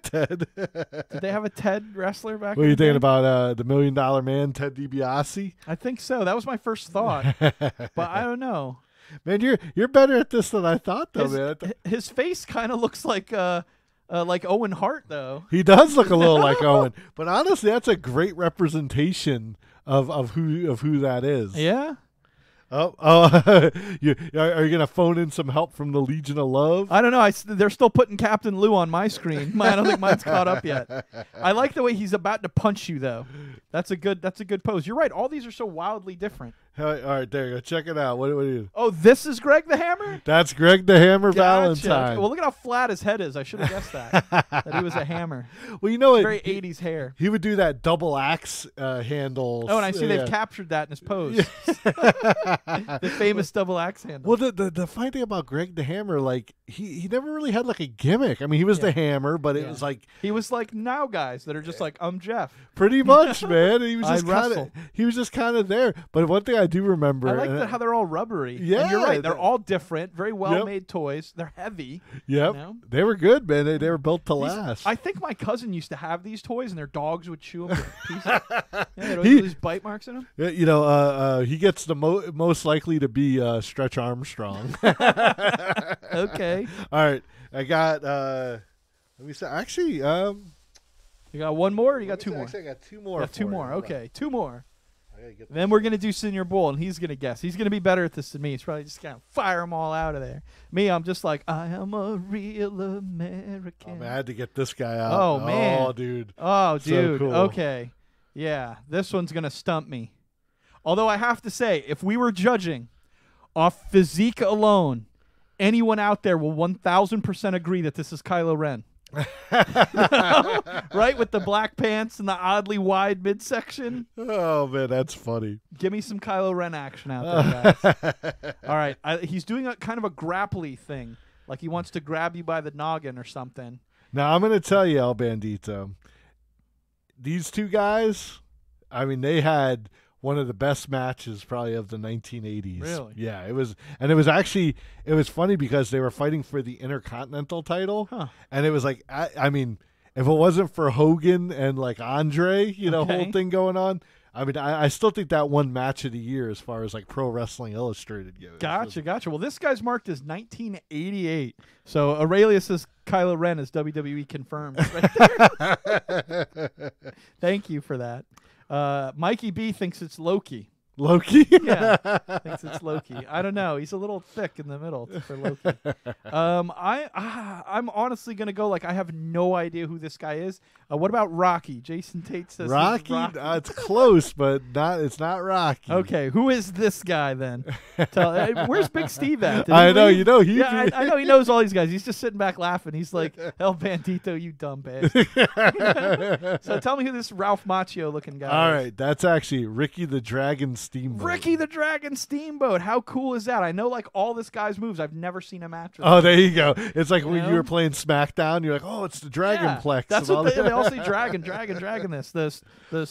Ted. Did they have a Ted wrestler back? What are you thinking about the $1 Million Man, Ted DiBiase? I think so. That was my first thought, but I don't know. Man, you're better at this than I thought, though, man. His face kind of looks like Owen Hart, though. He does look a little like Owen, but honestly, that's a great representation of who that is. Yeah. Oh, are you gonna phone in some help from the Legion of Love? I don't know. They're still putting Captain Lou on my screen. I don't think mine's caught up yet. I like the way he's about to punch you, though. That's a good pose. You're right. All these are so wildly different. All right, there you go. Check it out. What do you? Oh, this is Greg the Hammer? That's Greg the Hammer Gotcha. Valentine. Well, look at how flat his head is. I should have guessed that he was a hammer. Well, you know, very 80s hair. He would do that double axe handle. Oh, and I see they've captured that in his pose. The famous double axe handle. Well, the funny thing about Greg the Hammer, like he never really had like a gimmick. I mean, he was the Hammer, but it was like he was like now guys that are just like, I'm Jeff. Pretty much, man. He was just kind of there. But one thing I do remember. I like how they're all rubbery. Yeah, and you're right. They're all different, very well-made toys. They're heavy. Yep, they were good, man. They were built to last. I think my cousin used to have these toys, and their dogs would chew them to pieces. They'd always lose bite marks in them. Yeah, you know, he gets the most likely to be Stretch Armstrong. Okay. All right, I got. Let me say. Actually, you got one more. Or you got two more. Actually, I got two more. Got two more. Okay, two more. Then we're going to do Senior Bull, and he's going to guess. He's going to be better at this than me. He's probably just going to fire them all out of there. Me, I'm just like, I am a real American. Oh, man, I had to get this guy out. Oh, man. Oh, dude. Oh, dude. So cool. Okay. Yeah, this one's going to stump me. Although I have to say, if we were judging off physique alone, anyone out there will 1,000% agree that this is Kylo Ren. Right, with the black pants and the oddly wide midsection. Oh man, that's funny. Give me some Kylo Ren action out there, guys. All right, he's doing a kind of a grapply thing, like he wants to grab you by the noggin or something. Now I'm going to tell you, El Bandito, these two guys, I mean, they had one of the best matches probably of the 1980s. Really? Yeah, it was, and it was funny because they were fighting for the Intercontinental title, and it was like, I mean, if it wasn't for Hogan and like Andre, whole thing going on, I mean, I still think that one match of the year as far as like Pro Wrestling Illustrated goes. Gotcha. Well, this guy's marked as 1988, so Aurelia says Kylo Ren is WWE confirmed. Right there. Thank you for that. Mikey B thinks it's Loki. Loki? Yeah, thinks it's Loki. I don't know. He's a little thick in the middle for Loki. I'm honestly going to go like I have no idea who this guy is. What about Rocky? Jason Tate says Rocky? It's close, but it's not Rocky. Okay, who is this guy then? Where's Big Steve at? I know, leave? I know he knows all these guys. He's just sitting back laughing. He's like, El Bandito, you dumb bastard. So tell me who this Ralph Macchio looking guy is. All right, that's actually Ricky the Dragon Steamboat. Ricky the Dragon Steamboat. How cool is that? I know like all this guy's moves. I've never seen a match with Oh, him. there you go. It's like You when know? you were playing SmackDown, you're like, oh, it's the Dragonplex. That's and what all they that. all say. Dragon. The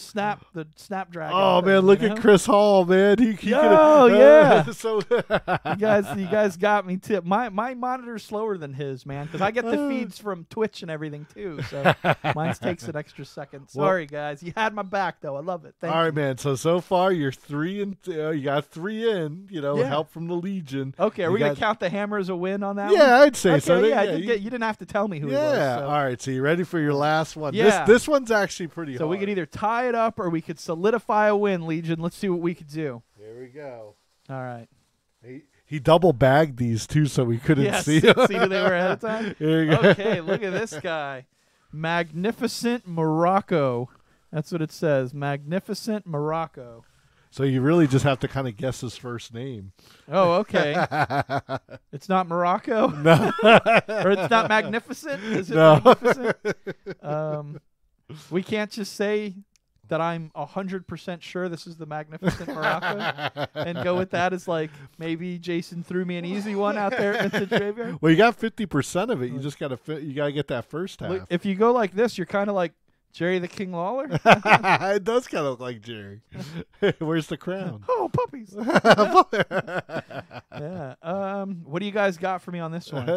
Snapdragon. Oh thing, man, look you at know? Chris Hall, man. He Oh, yeah. So You guys got me too. My monitor's slower than his, man, because I get the feeds from Twitch and everything too. So mine takes an extra second. Sorry, guys. You had my back though. I love it. Thank all you. right, man. So far you're 3 and you got 3 in. You know, Yeah. help from the Legion. Okay, are You we gonna got- count the hammer as a win on that one? Yeah, I'd say Okay, so. yeah, you didn't have to tell me who he was. yeah. So. All right. So you ready for your last one? Yeah. This one's actually pretty So hard. we could either tie it up or we could solidify a win, Legion. Let's see what we could do. Here we go. All right. He double bagged these two, so we couldn't Yes, see. see who they were ahead of time. Here you go. Okay, look at this guy. Magnificent Morocco. That's what it says. Magnificent Morocco. So you really just have to kind of guess his first name. Oh, okay. It's not Morocco? No. Or it's not Magnificent? Is it No. Magnificent? We can't just say that I'm 100% sure this is the Magnificent Morocco and go with that as like maybe Jason threw me an easy one out there at Vintage Graveyard. Well, you got 50% of it. You just got to you got to get that first half. Look, if you go like this, you're kind of like Jerry the King Lawler. It does kind of look like Jerry. Where's the crown? Oh, puppies. Yeah. What do you guys got for me on this one?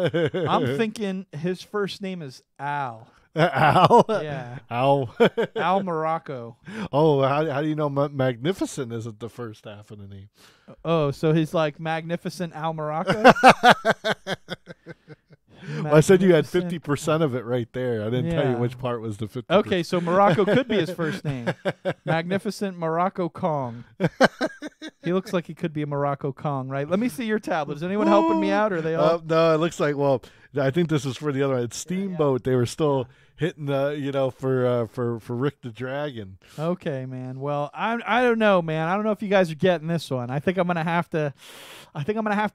I'm thinking his first name is Al. Al? Yeah. Al? Al Morocco. Oh, how do you know Magnificent isn't the first half of the name? Oh, so he's like Magnificent Al Morocco? Well, I said you had Magnificent. 50% of it right there. I didn't tell you Yeah. which part was the 50%. Okay, so Morocco could be his first name. Magnificent Morocco Kong. He looks like he could be a Morocco Kong, right? Let me see your tablet. Is anyone helping me out? Or are they all? No, it looks like, well, I think this is for the other one. It's Steamboat. They were still hitting, for Rick the Dragon. Okay, man. Well, I don't know, man. I don't know if you guys are getting this one. I think I'm gonna have to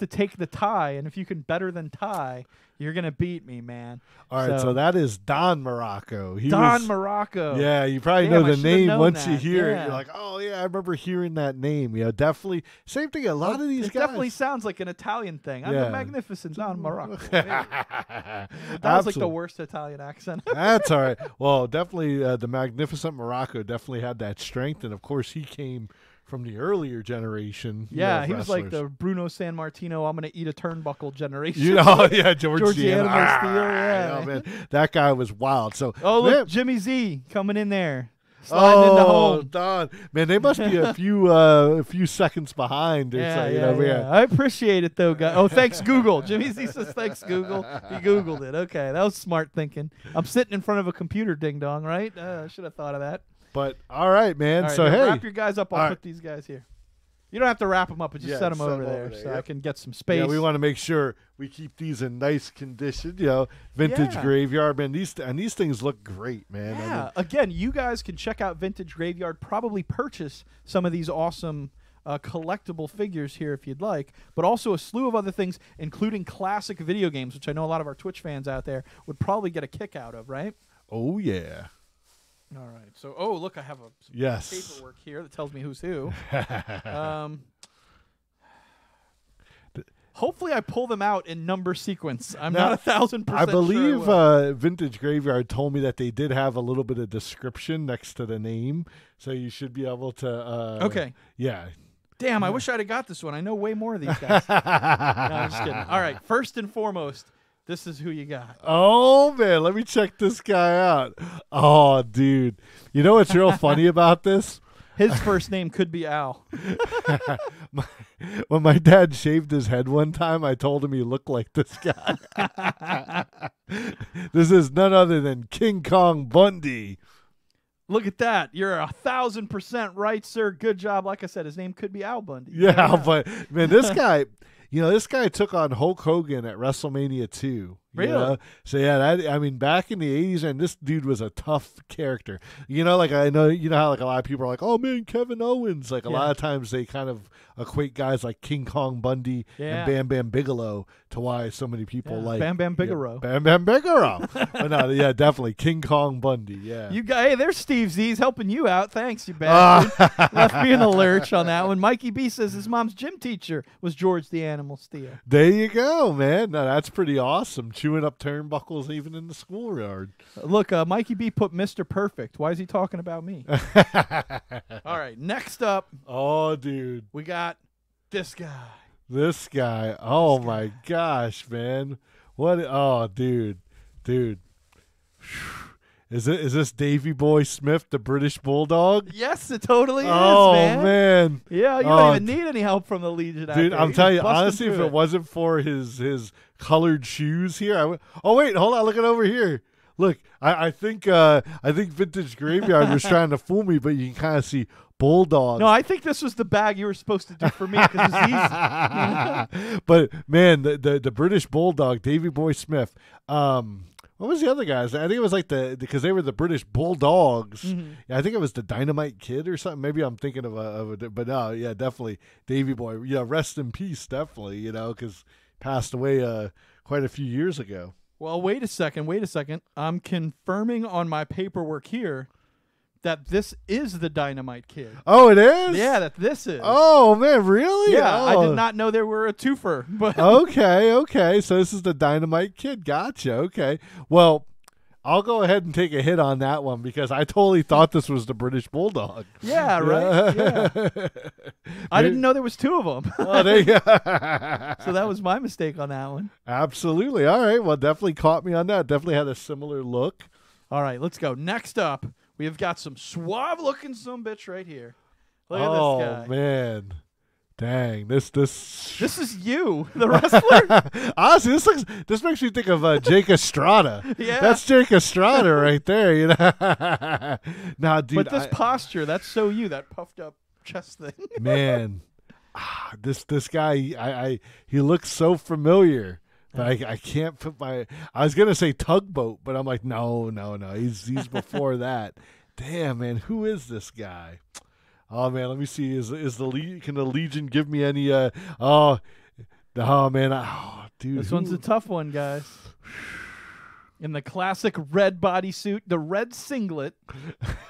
take the tie, and if you can better than tie, you're gonna beat me, man. All right, so that is Don Morocco. Don Morocco. Yeah, you probably Damn, know I the should've name known once you that. hear it. Yeah. You're like, oh yeah, I remember hearing that name. You know, definitely same thing. A lot of these it guys definitely sounds like an Italian thing. I'm Yeah. the Magnificent Don Morocco. That was like the worst Italian accent. That's all right. Well, definitely the Magnificent Morocco definitely had that strength, and of course he came from the earlier generation. Yeah, of he was like wrestlers. the Bruno San Martino, I'm going to eat a turnbuckle generation. You know, yeah, George the Animal Steel, yeah. I know, man. That guy was wild. So, Oh, look, man, Jimmy Z coming in there. Sliding into home. Don. Man, they must be a few seconds behind. Or Yeah, so, you yeah, know, yeah. I appreciate it, though, guys. Oh, thanks, Google. Jimmy Z says, thanks, Google. He Googled it. Okay, that was smart thinking. I'm sitting in front of a computer, ding-dong, right? I should have thought of that. But, all right, man. All right, so, now hey. wrap your guys up. I'll All put these guys here. You don't have to wrap them up, but just Yeah, set them set 'em over there over there, so I yep. can get some space. Yeah, we want to make sure we keep these in nice condition. You know, vintage Yeah. graveyard, man. These things look great, man. I Yeah. mean, Again, you guys can check out Vintage Graveyard, probably purchase some of these awesome collectible figures here if you'd like, but also a slew of other things, including classic video games, which I know a lot of our Twitch fans out there would probably get a kick out of, right? oh yeah. All right. So, oh, look, I have some Yes. paperwork here that tells me who's who. Hopefully I pull them out in number sequence. I'm Now, not 1,000% I believe sure. Vintage Graveyard told me that they did have a little bit of description next to the name, so you should be able to. Okay. Yeah. Damn, I wish I'd have got this one. I know way more of these guys. No, I'm just kidding. All right. First and foremost, this is who you got. Oh man, let me check this guy out. Oh, dude, you know what's real funny about this? His first name could be Al. When my dad shaved his head one time, I told him he looked like this guy. This is none other than King Kong Bundy. Look at that. You're 1,000% right, sir. Good job. Like I said, his name could be Al Bundy. Yeah, but man, this guy, this guy took on Hulk Hogan at WrestleMania 2. you Really? know? So yeah, I mean, back in the 80s, and this dude was a tough character. Like I know, how like a lot of people are like, oh man, Kevin Owens. Like a lot of times they kind of equate guys like King Kong Bundy and Bam Bam Bigelow to why so many people like Bam Bam Bigelow. Bam Bam Bigelow. But no, yeah, definitely King Kong Bundy. Yeah. Hey, there's Steve Z's helping you out. Thanks, you bastard. Left me in the lurch on that one. Mikey B says his mom's gym teacher was George the Animal Steel. There you go, man. No, that's pretty awesome. Chewing up turnbuckles even in the schoolyard. Look, Mikey B put Mr. Perfect. Why is he talking about me? All right, next up. Oh, dude. We got this guy. This guy. Oh, my gosh, man. What? Oh, dude. Is this Davy Boy Smith, the British Bulldog? Yes, it totally is, man. Yeah, you don't even need any help from the Legion out Dude, there. I'm telling you, honestly, if through it wasn't for his colored shoes here, I would. Oh wait, hold on, look at over here. Look, I think Vintage Graveyard was trying to fool me, but you can kind of see bulldogs. No, I think this was the bag you were supposed to do for me because it's easy. But man, the British Bulldog, Davy Boy Smith. What was the other guys? I think it was like because they were the British Bulldogs. Mm-hmm. Yeah, I think it was the Dynamite Kid or something. Maybe I'm thinking of a but no, yeah, definitely Davy Boy. Yeah, rest in peace, definitely. Because passed away quite a few years ago. Well, wait a second. I'm confirming on my paperwork here that this is the Dynamite Kid. Oh, it is? Yeah, that this is. Oh, man, really? Yeah, oh. I did not know there were a twofer. But Okay. So this is the Dynamite Kid. Gotcha. Okay. Well, I'll go ahead and take a hit on that one because I totally thought this was the British Bulldog. Yeah, right? Yeah. I didn't know there was two of them. Oh, there you go. So that was my mistake on that one. Absolutely. All right. Well, definitely caught me on that. Definitely had a similar look. All right, let's go. Next up, we have got some suave-looking sumbitch right here. Look at this guy. Oh, man. Dang. This is you, the wrestler? Honestly, this makes me think of Jake Estrada. Yeah. That's Jake Estrada right there, Nah, dude. But this posture, that's so you, that puffed up chest thing. Man. This guy, he looks so familiar. But I can't put I was gonna say Tugboat, but I'm like, no. He's before that. Damn, man, who is this guy? Oh man, let me see. Can the Legion give me any? Dude. This one's a tough one, guys. In the classic red bodysuit, the red singlet,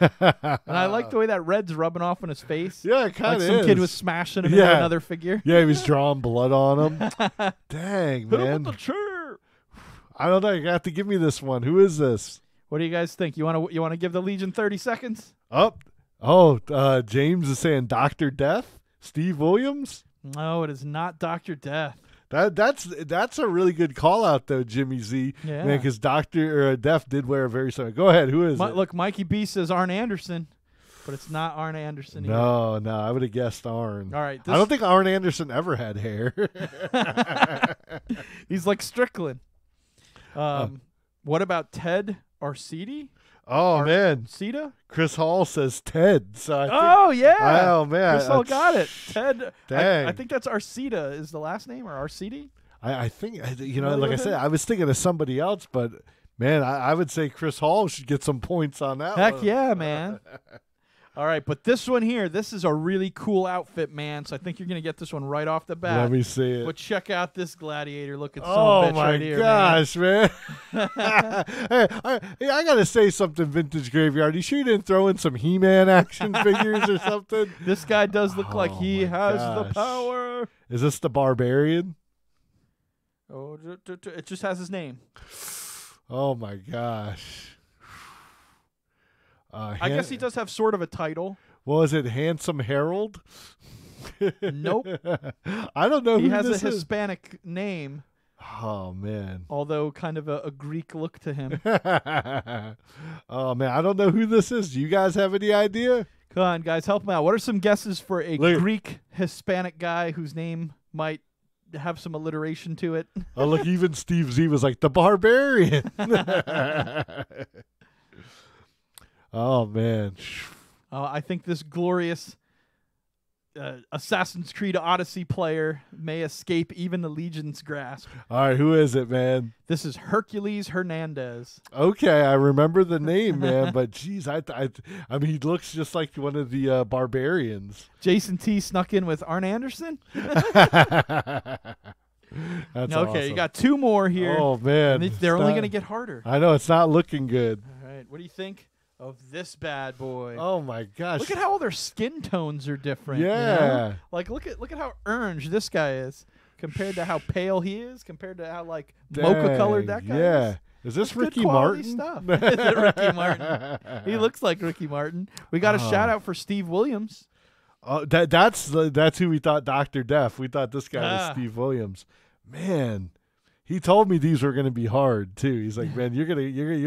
and I like the way that red's rubbing off on his face. Yeah, it kind of like is. some kid was smashing him into another figure. Yeah, he was drawing blood on him. Dang, Hit him man. with the chair. I don't know. You have to give me this one. Who is this? What do you guys think? You want to give the Legion 30 seconds? James is saying Dr. Death, Steve Williams. No, it is not Dr. Death. That's a really good call out though, Jimmy Z. Yeah, man, because Dr. Death did wear a very similar. Go ahead, who is it? Look, Mikey B says Arn Anderson, but it's not Arn Anderson. No, I would have guessed Arn. All right, I don't think Arn Anderson ever had hair. He's like Strickland. What about Ted Arcidi? Oh man, Sita? Chris Hall says Ted. So yeah. Oh man, Chris Hall got it. Ted. Dang. I think that's Arcida is the last name, or Arcidi. I think like I said, I was thinking of somebody else, but man, I would say Chris Hall should get some points on that. Heck one. yeah, man. All right, but this one here, this is a really cool outfit, man. So I think you're gonna get this one right off the bat. Let me see it. But check out this gladiator. Look at oh bitch my right here, gosh, man! Hey, I gotta say something, Vintage Graveyard. You sure you didn't throw in some He-Man action figures or something? This guy does look like he has the gosh. power. Is this the Barbarian? Oh, it just has his name. Oh my gosh! I guess he does have sort of a title. Was it Handsome Harold? Nope. I don't know he who has this a is. Hispanic name. Oh man. Although kind of a Greek look to him. Oh man, I don't know who this is. Do you guys have any idea? Come on, guys, help him out. What are some guesses for a Greek Hispanic guy whose name might have some alliteration to it? Oh look, even Steve Z was like the Barbarian. Oh man. I think this glorious Assassin's Creed Odyssey player may escape even the Legion's grasp. All right, who is it, man? This is Hercules Hernandez. Okay, I remember the name, man, but geez, I mean, he looks just like one of the barbarians. Jason T snuck in with Arn Anderson. That's Okay, awesome. you got 2 more here. Oh man, And they're only going to get harder. I know it's not looking good. All right, what do you think of this bad boy? Oh my gosh! Look at how all their skin tones are different. you Yeah. know? Like look at how orange this guy is compared to how pale he is, compared to how like mocha colored that guy Yeah. is. Is this That's good Ricky quality Martin? stuff. Is it Ricky Martin? He looks like Ricky Martin. We got a shout out for Steve Williams. Oh, that's who we thought Dr. Death. We thought this guy was Ah. Steve Williams. Man, he told me these were going to be hard too. He's like, man, you're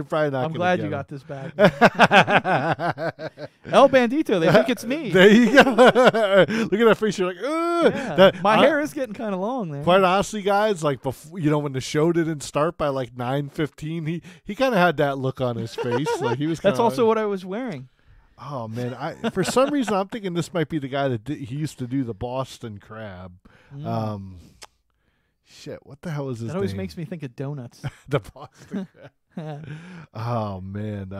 probably not. I'm gonna glad get you them." got this back. El Bandito, they think it's me. There you go. Look at that face. You're like, ugh. Yeah. My hair is getting kind of long there. Quite honestly, guys, like before, when the show didn't start by like 9:15, he kind of had that look on his face. Like he was. That's also what I was wearing. Oh man, for some reason I'm thinking this might be the guy that he used to do the Boston Crab. Shit, what the hell is his That always name? makes me think of donuts. The Boston Crab. Oh man,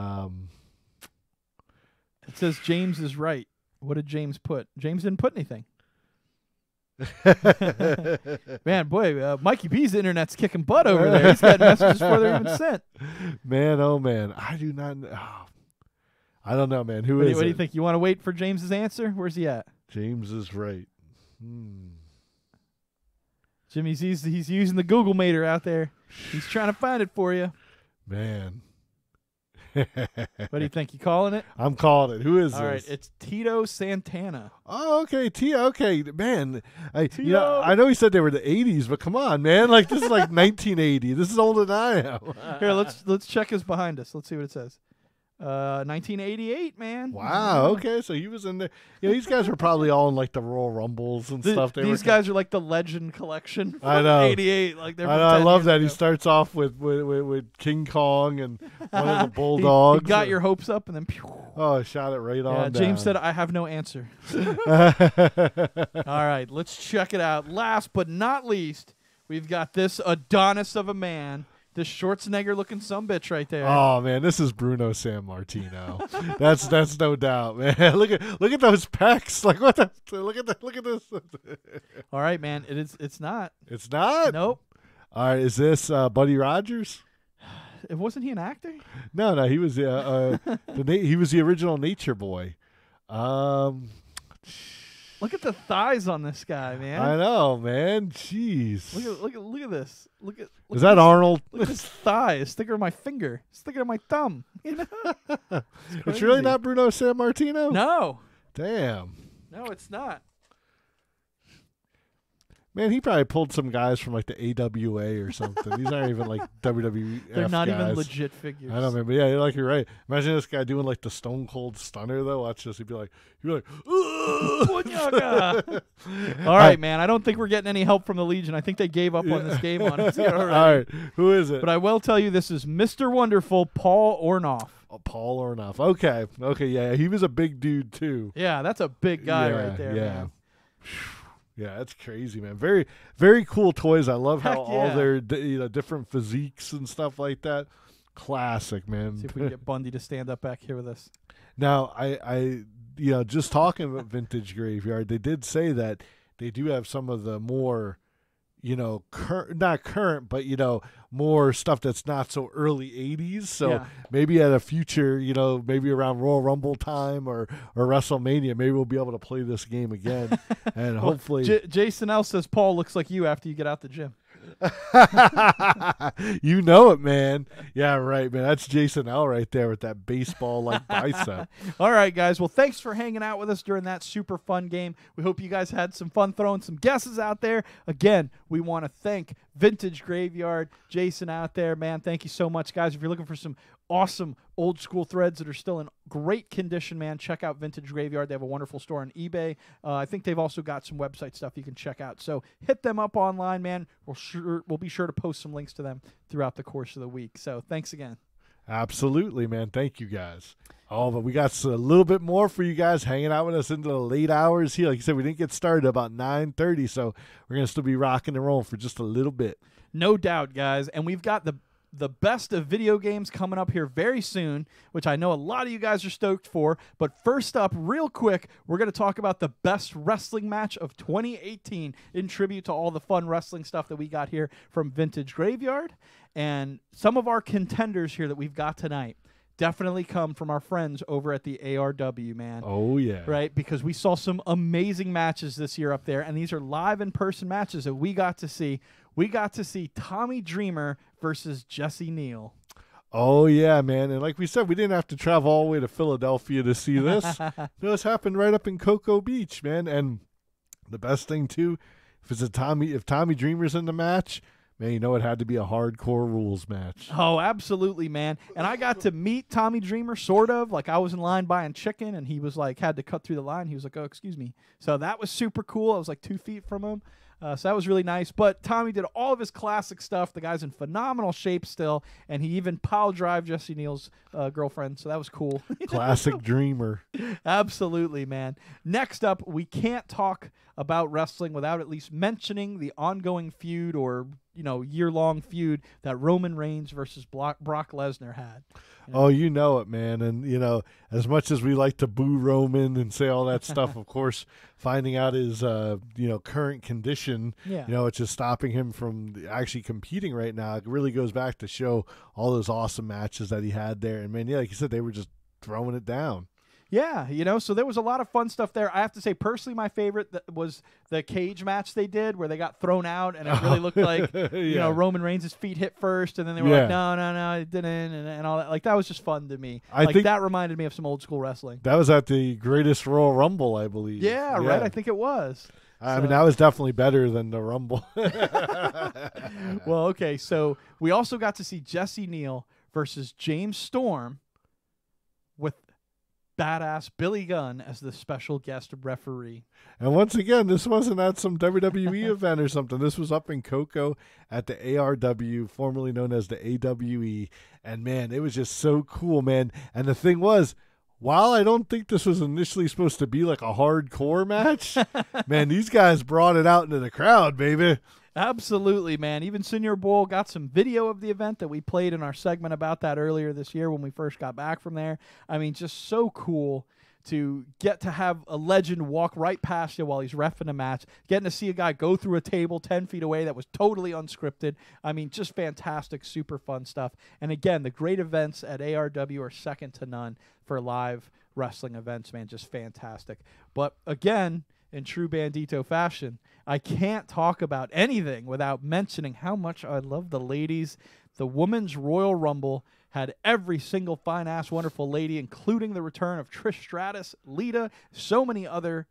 It says James is right. What did James put? James didn't put anything. Man, boy, Mikey B's internet's kicking butt over there. He's got messages before they're even sent. Man, oh man, I do not. I don't know, man. What do you think? You want to wait for James's answer? Where's he at? James is right. Jimmy's he's using the Google Mater out there. He's trying to find it for you. Man. What do you think? You calling it? I'm calling it. Who is All this? right, it's Tito Santana. Oh, okay. Okay, man. Tito. I know he said they were the 80s, but come on, man. Like this is like 1980. This is older than I am. Here, let's check his behind us. Let's see what it says. 1988, man. Wow. Okay, so he was in there. These guys were probably all in like the Royal Rumbles and stuff. These guys are like the Legend Collection. From I know. '88. Like they're. I love that he starts. starts off with King Kong and one of the bulldogs. He got your hopes up and then. Pew. Oh, shot it right on. James down. said, "I have no answer." All right, let's check it out. Last but not least, we've got this Adonis of a man. This Schwarzenegger-looking sumbitch right there. Oh man, this is Bruno Sammartino. that's no doubt, man. Look at those pecs. Like what the? Look at this. All right, man. It's not. It's not. Nope. All right, is this Buddy Rogers? Wasn't he an actor? No. He was he was the original Nature Boy. Look at the thighs on this guy, man. I know, man. Jeez. Look at this. Look at Is that this, Arnold? Look at his thigh. It's thicker than my finger. It's thicker than my thumb. You know? It's really not Bruno Sammartino? No. Damn. No, it's not. Man, he probably pulled some guys from like the AWA or something. These aren't even like WWF They're not guys. even legit figures. I don't know, but yeah, you're right. Imagine this guy doing like the Stone Cold Stunner though. Watch this. He'd be like, Punyaga. All right, man. I don't think we're getting any help from the Legion. I think they gave up on this game on us here already. All right, who is it? But I will tell you, this is Mr. Wonderful Paul Ornoff. Oh, Paul Ornoff. Okay, yeah, he was a big dude too. Yeah, that's a big guy right there, man. Yeah, that's crazy, man. Very, very cool toys. I love how Heck all yeah. their different physiques and stuff like that. Classic, man. See if we can get Bundy to stand up back here with us. Now, I just talking about Vintage Graveyard, they did say that they do have some of the more, not current, but more stuff that's not so early 80s. So Yeah. maybe at a future, maybe around Royal Rumble time or WrestleMania, maybe we'll be able to play this game again. And hopefully Jason L says Paul looks like you after you get out the gym. You know it, man. Yeah, right, man. That's Jason L right there with that baseball like bicep. All right, guys. Well, thanks for hanging out with us during that super fun game. We hope you guys had some fun throwing some guesses out there. Again, we want to thank Vintage Graveyard, Jason out there, man. Thank you so much, guys. If you're looking for some awesome old school threads that are still in great condition, man, check out Vintage Graveyard. They have a wonderful store on eBay. I think they've also got some website stuff you can check out. So hit them up online, man. We'll be sure to post some links to them throughout the course of the week. So thanks again. Absolutely, man. Thank you guys. Oh, but we got a little bit more for you guys hanging out with us into the late hours here. Like you said, we didn't get started about 9:30, so we're going to still be rocking and rolling for just a little bit. No doubt, guys. And we've got the best of video games coming up here very soon, which I know a lot of you guys are stoked for. But first up, real quick, we're going to talk about the best wrestling match of 2018 in tribute to all the fun wrestling stuff that we got here from Vintage Graveyard. And some of our contenders here that we've got tonight definitely come from our friends over at the ARW, man. Oh, yeah. Right? Because we saw some amazing matches this year up there, and these are live in-person matches that we got to see. We got to see Tommy Dreamer versus Jesse Neal. Oh, yeah, man. And like we said, we didn't have to travel all the way to Philadelphia to see this. This happened right up in Cocoa Beach, man. And the best thing, too, if Tommy Dreamer's in the match, man, you know it had to be a hardcore rules match. Oh, absolutely, man. And I got to meet Tommy Dreamer, sort of. Like, I was in line buying chicken, and he was like, had to cut through the line. He was like, oh, excuse me. So that was super cool. I was like 2 feet from him. So that was really nice. But Tommy did all of his classic stuff. The guy's in phenomenal shape still, and he even pile drive Jesse Neal's girlfriend. So that was cool. Classic Dreamer. Absolutely, man. Next up, we can't talk about wrestling without at least mentioning the ongoing feud or, year-long feud that Roman Reigns versus Brock Lesnar had. Oh, you know it, man. And, as much as we like to boo Roman and say all that stuff, of course, finding out his, current condition, it's just stopping him from actually competing right now. It really goes back to show all those awesome matches that he had there. And, man, like you said, they were just throwing it down. Yeah, so there was a lot of fun stuff there. I have to say, personally, my favorite was the cage match they did where they got thrown out, and it really looked like, Roman Reigns' feet hit first, and then they were like, no, it didn't, and all that. Like, that was just fun to me. I think that reminded me of some old school wrestling. That was at the Greatest Royal Rumble, I believe. Yeah, right? I think it was. I mean, that was definitely better than the Rumble. Well, okay, so we also got to see Jesse Neal versus James Storm with badass Billy Gunn as the special guest referee. And once again, this wasn't at some WWE event or something. This was up in Cocoa at the ARW, formerly known as the AWE. And, man, it was just so cool, man. And the thing was, while I don't think this was initially supposed to be like a hardcore match, man, these guys brought it out into the crowd, baby. Absolutely, man. Even Senior Bowl got some video of the event that we played in our segment about that earlier this year when we first got back from there. I mean, just so cool to get to have a legend walk right past you while he's reffing a match, getting to see a guy go through a table 10 feet away that was totally unscripted. I mean, just fantastic, super fun stuff. And again, the great events at ARW are second to none for live wrestling events, man. Just fantastic. But again, in true Bandito fashion, I can't talk about anything without mentioning how much I love the ladies. The Women's Royal Rumble had every single fine-ass, wonderful lady, including the return of Trish Stratus, Lita, so many other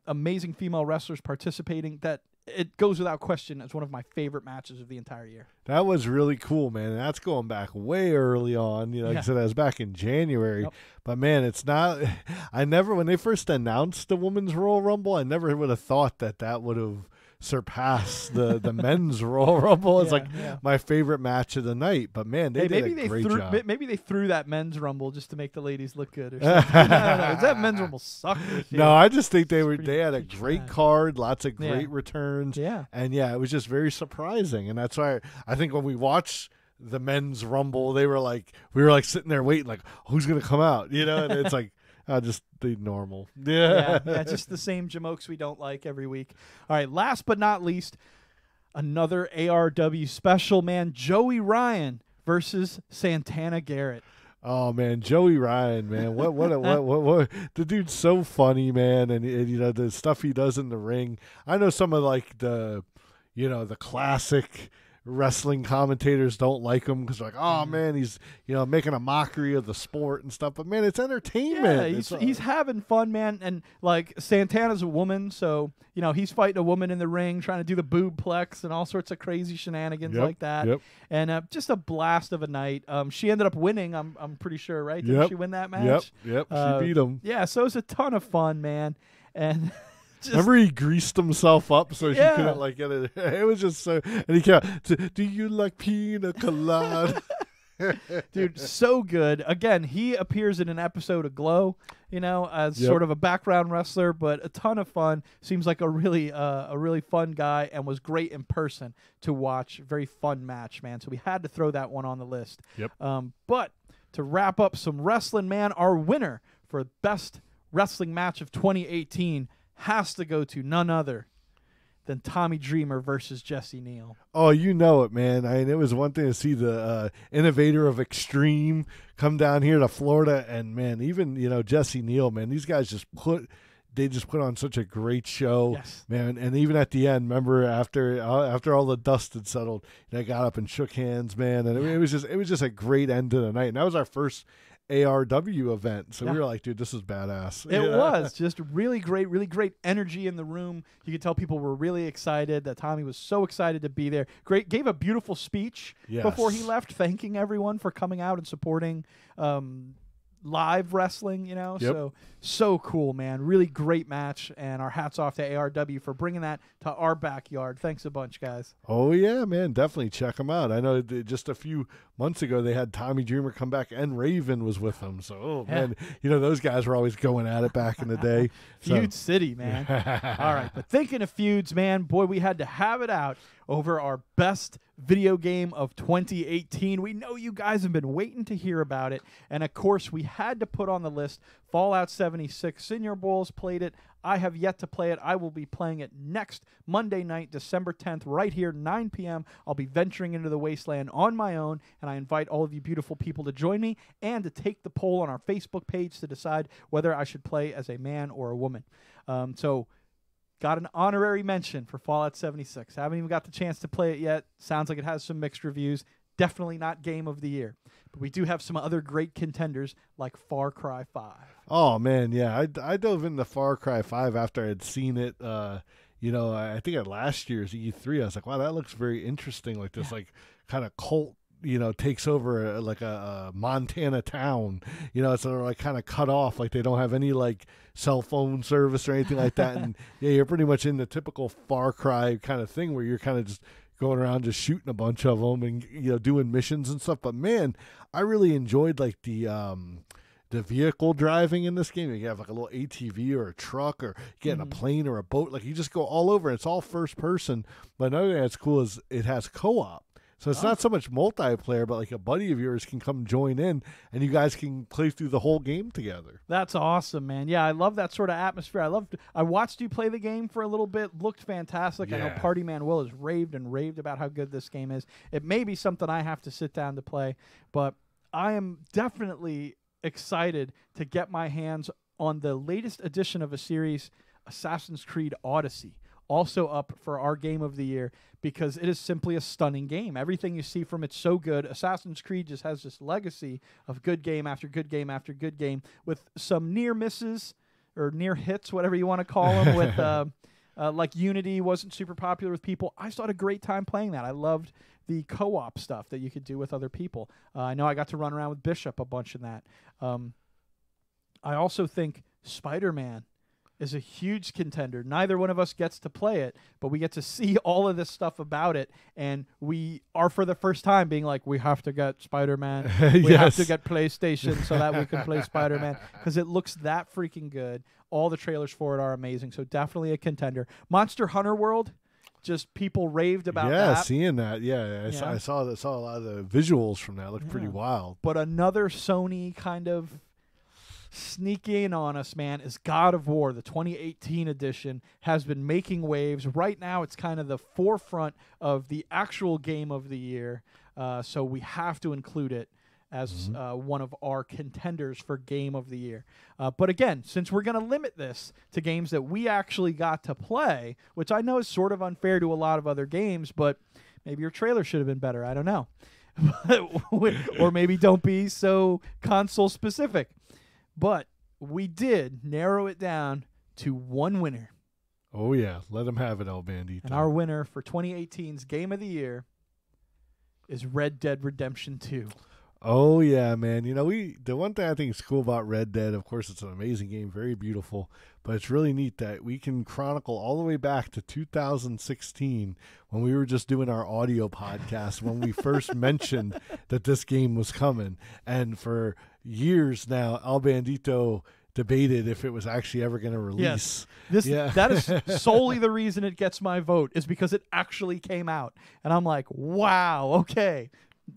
amazing female wrestlers participating that it goes without question as one of my favorite matches of the entire year. That was really cool, man. And that's going back way early on. Like I said, that was back in January. Yep. But, man, it's not – when they first announced the Women's Royal Rumble, I never would have thought that would have surpassed the Men's Royal Rumble. It's my favorite match of the night. But, man, they did a great job. Maybe they threw that Men's Rumble just to make the ladies look good or something. I don't know. That Men's Rumble sucked this year. No, I just think they had a great card, lots of great returns. Yeah. And, it was just very surprising. And that's why I think when we watched the Men's Rumble, we were like sitting there waiting, like, who's going to come out? And it's like, just the normal. Yeah, just the same jamokes we don't like every week. All right, last but not least, another ARW special, man. Joey Ryan versus Santana Garrett. Oh man, Joey Ryan, man, what the dude's so funny, man, and the stuff he does in the ring. I know some of like the classic wrestling commentators don't like him because they're like, oh man, he's making a mockery of the sport and stuff. But man, it's entertainment. Yeah, he's having fun, man. And like Santana's a woman, so he's fighting a woman in the ring, trying to do the boob plex and all sorts of crazy shenanigans like that. Yep. And just a blast of a night. She ended up winning. I'm pretty sure, right? Didn't she win that match? Yep. She beat him. Yeah. So it was a ton of fun, man. And. Remember he greased himself up so she couldn't get it. It was just so. And he kept, do you like pina colada? Dude, so good. Again, he appears in an episode of Glow, as sort of a background wrestler, but a ton of fun. Seems like a really fun guy, and was great in person to watch. Very fun match, man. So we had to throw that one on the list. Yep. But to wrap up some wrestling, man, our winner for best wrestling match of 2018 has to go to none other than Tommy Dreamer versus Jesse Neal. Oh, you know it, man. It was one thing to see the innovator of Extreme come down here to Florida, and man, even Jesse Neal, man, these guys just put on such a great show, yes, man. And even at the end, remember after all the dust had settled, I got up and shook hands, man, and it was just a great end to the night. And that was our first ARW event, so we were like, dude, this is badass. It was just really great energy in the room. You could tell people were really excited, that Tommy was so excited to be there. Gave a beautiful speech before he left, thanking everyone for coming out and supporting live wrestling, Yep. So cool, man. Really great match, and our hats off to ARW for bringing that to our backyard. Thanks a bunch, guys. Oh yeah, man, definitely check them out. I know just a few months ago they had Tommy Dreamer come back, and Raven was with them. So man, those guys were always going at it back in the day. Feud City, man. All right, but thinking of feuds, man, boy, we had to have it out over our best video game of 2018. We know you guys have been waiting to hear about it, and of course we had to put on the list Fallout 76. Senior Bowles played it. I have yet to play it. I will be playing it next Monday night, December 10th, right here, 9 p.m. I'll be venturing into the wasteland on my own, and I invite all of you beautiful people to join me and to take the poll on our Facebook page to decide whether I should play as a man or a woman. So got an honorary mention for Fallout 76. Haven't even got the chance to play it yet. Sounds like it has some mixed reviews. Definitely not Game of the Year. But we do have some other great contenders like Far Cry 5. Oh, man, yeah. I dove into Far Cry 5 after I had seen it, I think at last year's E3. I was like, wow, that looks very interesting. Like this like kind of cult, takes over a Montana town, so they're like kind of cut off. Like they don't have any like cell phone service or anything like that. And yeah, you're pretty much in the typical Far Cry kind of thing where you're kind of just going around just shooting a bunch of them and, doing missions and stuff. But man, I really enjoyed like the vehicle driving in this game. You have like a little ATV or a truck, or get in a plane or a boat. Like you just go all over. It's all first person. But another thing that's cool is it has co-op. So it's not so much multiplayer, but like a buddy of yours can come join in, and you guys can play through the whole game together. That's awesome, man. Yeah, I love that sort of atmosphere. I watched you play the game for a little bit. Looked fantastic. Yeah. I know Party Man Will has raved about how good this game is. It may be something I have to sit down to play, but I am definitely excited to get my hands on the latest edition of a series, Assassin's Creed Odyssey. Also up for our Game of the Year, because it is simply a stunning game. Everything you see from it's so good. Assassin's Creed just has this legacy of good game after good game after good game, with some near misses or near hits, whatever you want to call them, with like Unity wasn't super popular with people. I still had a great time playing that. I loved the co-op stuff that you could do with other people. I know I got to run around with Bishop a bunch in that. I also think Spider-Man is a huge contender. Neither one of us gets to play it, but we get to see all of this stuff about it, and we are for the first time being like, we have to get Spider-Man. We have to get PlayStation so that we can play Spider-Man, because it looks that freaking good. All the trailers for it are amazing, so definitely a contender. Monster Hunter World, just people raved about that. Yeah, seeing that. Yeah, I saw a lot of the visuals from that. It looked pretty wild. But another Sony kind of sneak in on us, man, is God of War. The 2018 edition has been making waves. Right now, it's kind of the forefront of the actual Game of the Year, so we have to include it as one of our contenders for Game of the Year. But again, since we're going to limit this to games that we actually got to play, which I know is sort of unfair to a lot of other games, but maybe your trailer should have been better. I don't know. Or maybe don't be so console specific. But we did narrow it down to one winner. Oh, yeah. Let them have it, El Bandito. And our winner for 2018's Game of the Year is Red Dead Redemption 2. Oh yeah, man. The one thing I think is cool about Red Dead, of course, it's an amazing game, very beautiful, but it's really neat that we can chronicle all the way back to 2016 when we were just doing our audio podcast when we first mentioned that this game was coming, and for years now, El Bandito debated if it was actually ever going to release. Yes. That is solely the reason it gets my vote, is because it actually came out, and I'm like, wow, okay.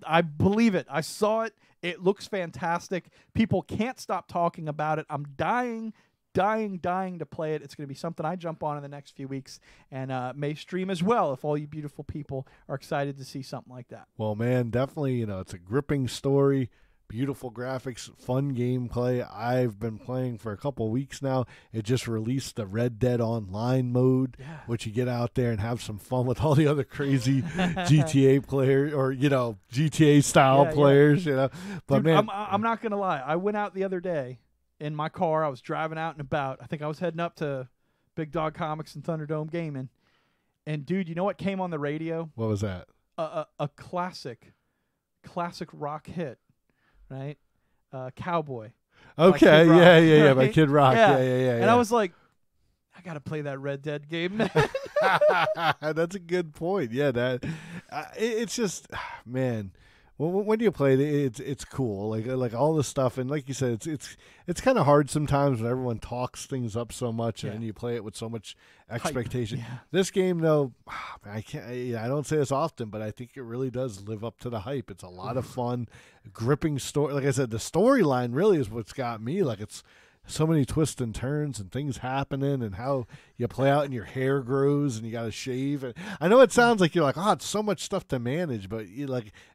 I believe it. I saw it. It looks fantastic. People can't stop talking about it. I'm dying to play it. It's going to be something I jump on in the next few weeks and may stream as well if all you beautiful people are excited to see something like that. Well, man, definitely, it's a gripping story, beautiful graphics, fun gameplay. I've been playing for a couple of weeks now. It just released the Red Dead Online mode, which you get out there and have some fun with all the other crazy GTA players or, GTA style players, But Dude, man, I'm not going to lie. I went out the other day in my car. I was driving out and about. I think I was heading up to Big Dog Comics and Thunderdome Gaming. And, dude, you know what came on the radio? What was that? A classic rock hit. Right, Cowboy. Okay, yeah, right? By Kid Rock, yeah. And I was like, I gotta play that Red Dead game. That's a good point. Yeah, it's just, man. When you play it, it's cool. Like all this stuff, and like you said, it's kind of hard sometimes when everyone talks things up so much, and you play it with so much expectation. Yeah. This game, though, I don't say this often, but I think it really does live up to the hype. It's a lot of fun, gripping story. Like I said, the storyline really is what's got me. Like it's so many twists and turns and things happening, and how you play out and your hair grows and you got to shave. And I know it sounds like you're like, oh, it's so much stuff to manage, but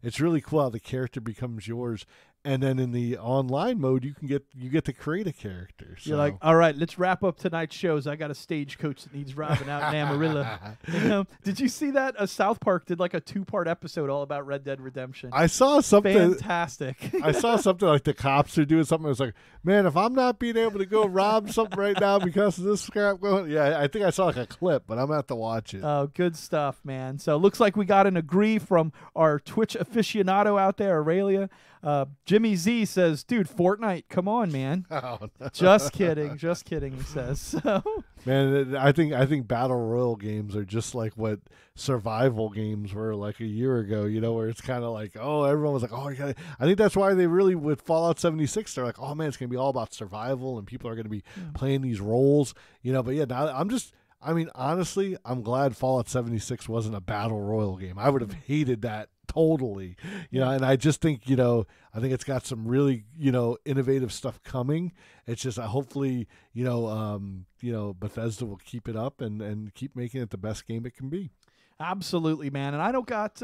it's really cool how the character becomes yours. And then in the online mode, you get to create a character. So. You're like, all right, let's wrap up tonight's shows. I got a stagecoach that needs driving out in Amarillo. Did you see that? South Park did like a 2-part episode all about Red Dead Redemption. I saw something fantastic. I saw something like the cops are doing something. It was like, man, if I'm not being able to go rob something right now because of this scrap going, I think I saw like a clip, but I'm gonna have to watch it. Oh, good stuff, man. So it looks like we got an agree from our Twitch aficionado out there, Aurelia. Jimmy Z says, dude, Fortnite, come on, man. Oh, no. Just kidding, he says. So, man, I think battle royal games are just like what survival games were like a year ago, where it's kind of like, oh, everyone was like, oh, I think that's why they really, with Fallout 76, they're like, oh, man, it's going to be all about survival and people are going to be playing these roles, but yeah, now honestly, I'm glad Fallout 76 wasn't a battle royal game. I would have hated that totally, and I just think, I think it's got some really, innovative stuff coming. It's just, hopefully, Bethesda will keep it up and keep making it the best game it can be. Absolutely, man. And I don't got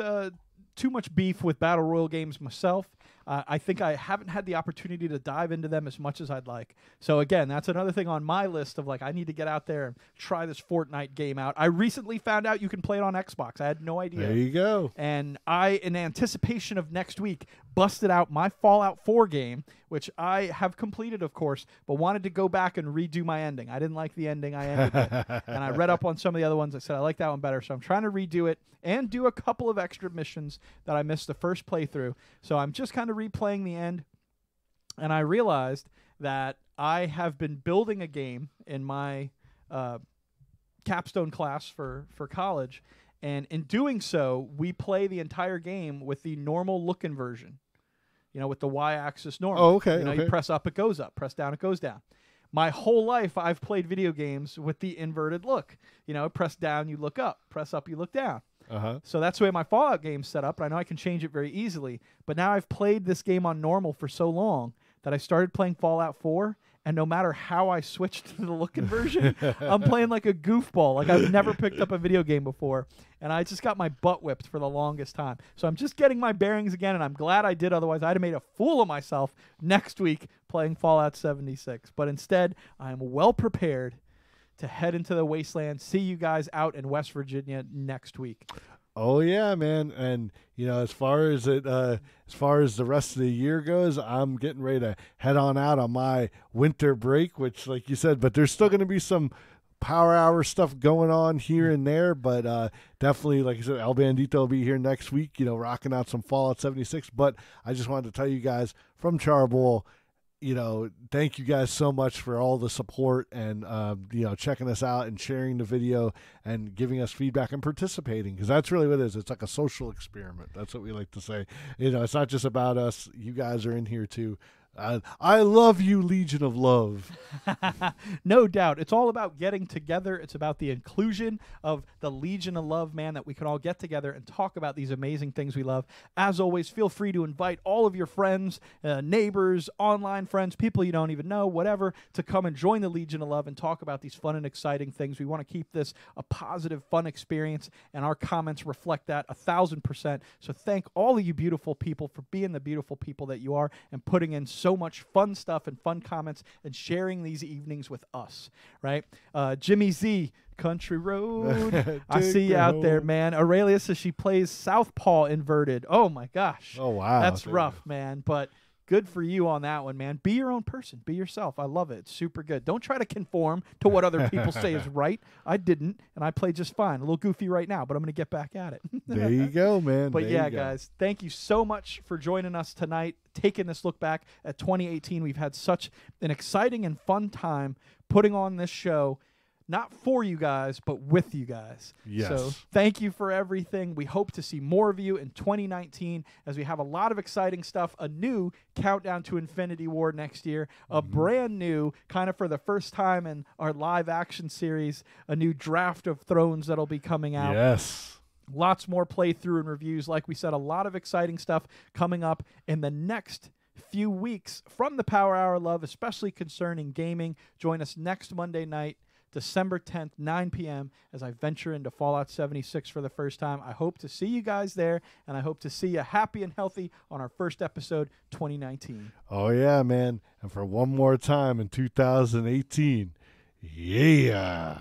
too much beef with battle royal games myself. I think I haven't had the opportunity to dive into them as much as I'd like. So again, that's another thing on my list of like, I need to get out there and try this Fortnite game out. I recently found out you can play it on Xbox. I had no idea. There you go. And I, in anticipation of next week, busted out my Fallout 4 game, which I have completed, of course, but wanted to go back and redo my ending. I didn't like the ending I ended with. And I read up on some of the other ones. I said I like that one better. So I'm trying to redo it and do a couple of extra missions that I missed the first playthrough. So I'm just kind of replaying the end. And I realized that I have been building a game in my capstone class for college. And in doing so, we play the entire game with the normal looking version. With the Y-axis normal. Oh, okay. You press up, it goes up. Press down, it goes down. My whole life, I've played video games with the inverted look. Press down, you look up. Press up, you look down. So that's the way my Fallout game's set up, and I know I can change it very easily. But now I've played this game on normal for so long that I started playing Fallout 4, and no matter how I switched to the looking version, I'm playing like a goofball. Like I've never picked up a video game before, and I just got my butt whipped for the longest time. So I'm just getting my bearings again, and I'm glad I did. Otherwise, I'd have made a fool of myself next week playing Fallout 76. But instead, I'm well prepared to head into the wasteland. See you guys out in West Virginia next week. Oh yeah, man. And as far as the rest of the year goes, I'm getting ready to head on out on my winter break, which, like you said, but there's still going to be some Power Hour stuff going on here and there, but definitely, like I said, El Bandito will be here next week, rocking out some Fallout 76. But I just wanted to tell you guys from Charboil, thank you guys so much for all the support and, checking us out and sharing the video and giving us feedback and participating, because that's really what it is. It's like a social experiment. That's what we like to say. It's not just about us. You guys are in here too. I love you, Legion of Love. No doubt. It's all about getting together. It's about the inclusion of the Legion of Love, man, that we can all get together and talk about these amazing things we love. As always, feel free to invite all of your friends, neighbors, online friends, people you don't even know, whatever, to come and join the Legion of Love and talk about these fun and exciting things. We want to keep this a positive, fun experience, and our comments reflect that 1,000%. So thank all of you beautiful people for being the beautiful people that you are and putting in so much fun stuff and fun comments and sharing these evenings with us, right? Jimmy Z, Country Road. I see you out there, man. Aurelia says she plays Southpaw inverted. Oh, my gosh. Oh, wow. That's rough, man. But good for you on that one, man. Be your own person. Be yourself. I love it. It's super good. Don't try to conform to what other people say is right. I didn't, and I play just fine. A little goofy right now, but I'm going to get back at it. There you go, man. But there yeah, you go. guys, thank you so much for joining us tonight, taking this look back at 2018. We've had such an exciting and fun time putting on this show. Not for you guys, but with you guys. Yes. So thank you for everything. We hope to see more of you in 2019 as we have a lot of exciting stuff. A new Countdown to Infinity War next year. A brand new, kind of for the first time in our live action series, a new Draft of Thrones that'll be coming out. Yes. Lots more playthrough and reviews. Like we said, a lot of exciting stuff coming up in the next few weeks from the Power Hour Love, especially concerning gaming. Join us next Monday night, December 10th, 9 p.m., as I venture into Fallout 76 for the first time. I hope to see you guys there, and I hope to see you happy and healthy on our first episode, 2019. Oh, yeah, man. And for one more time in 2018, yeah.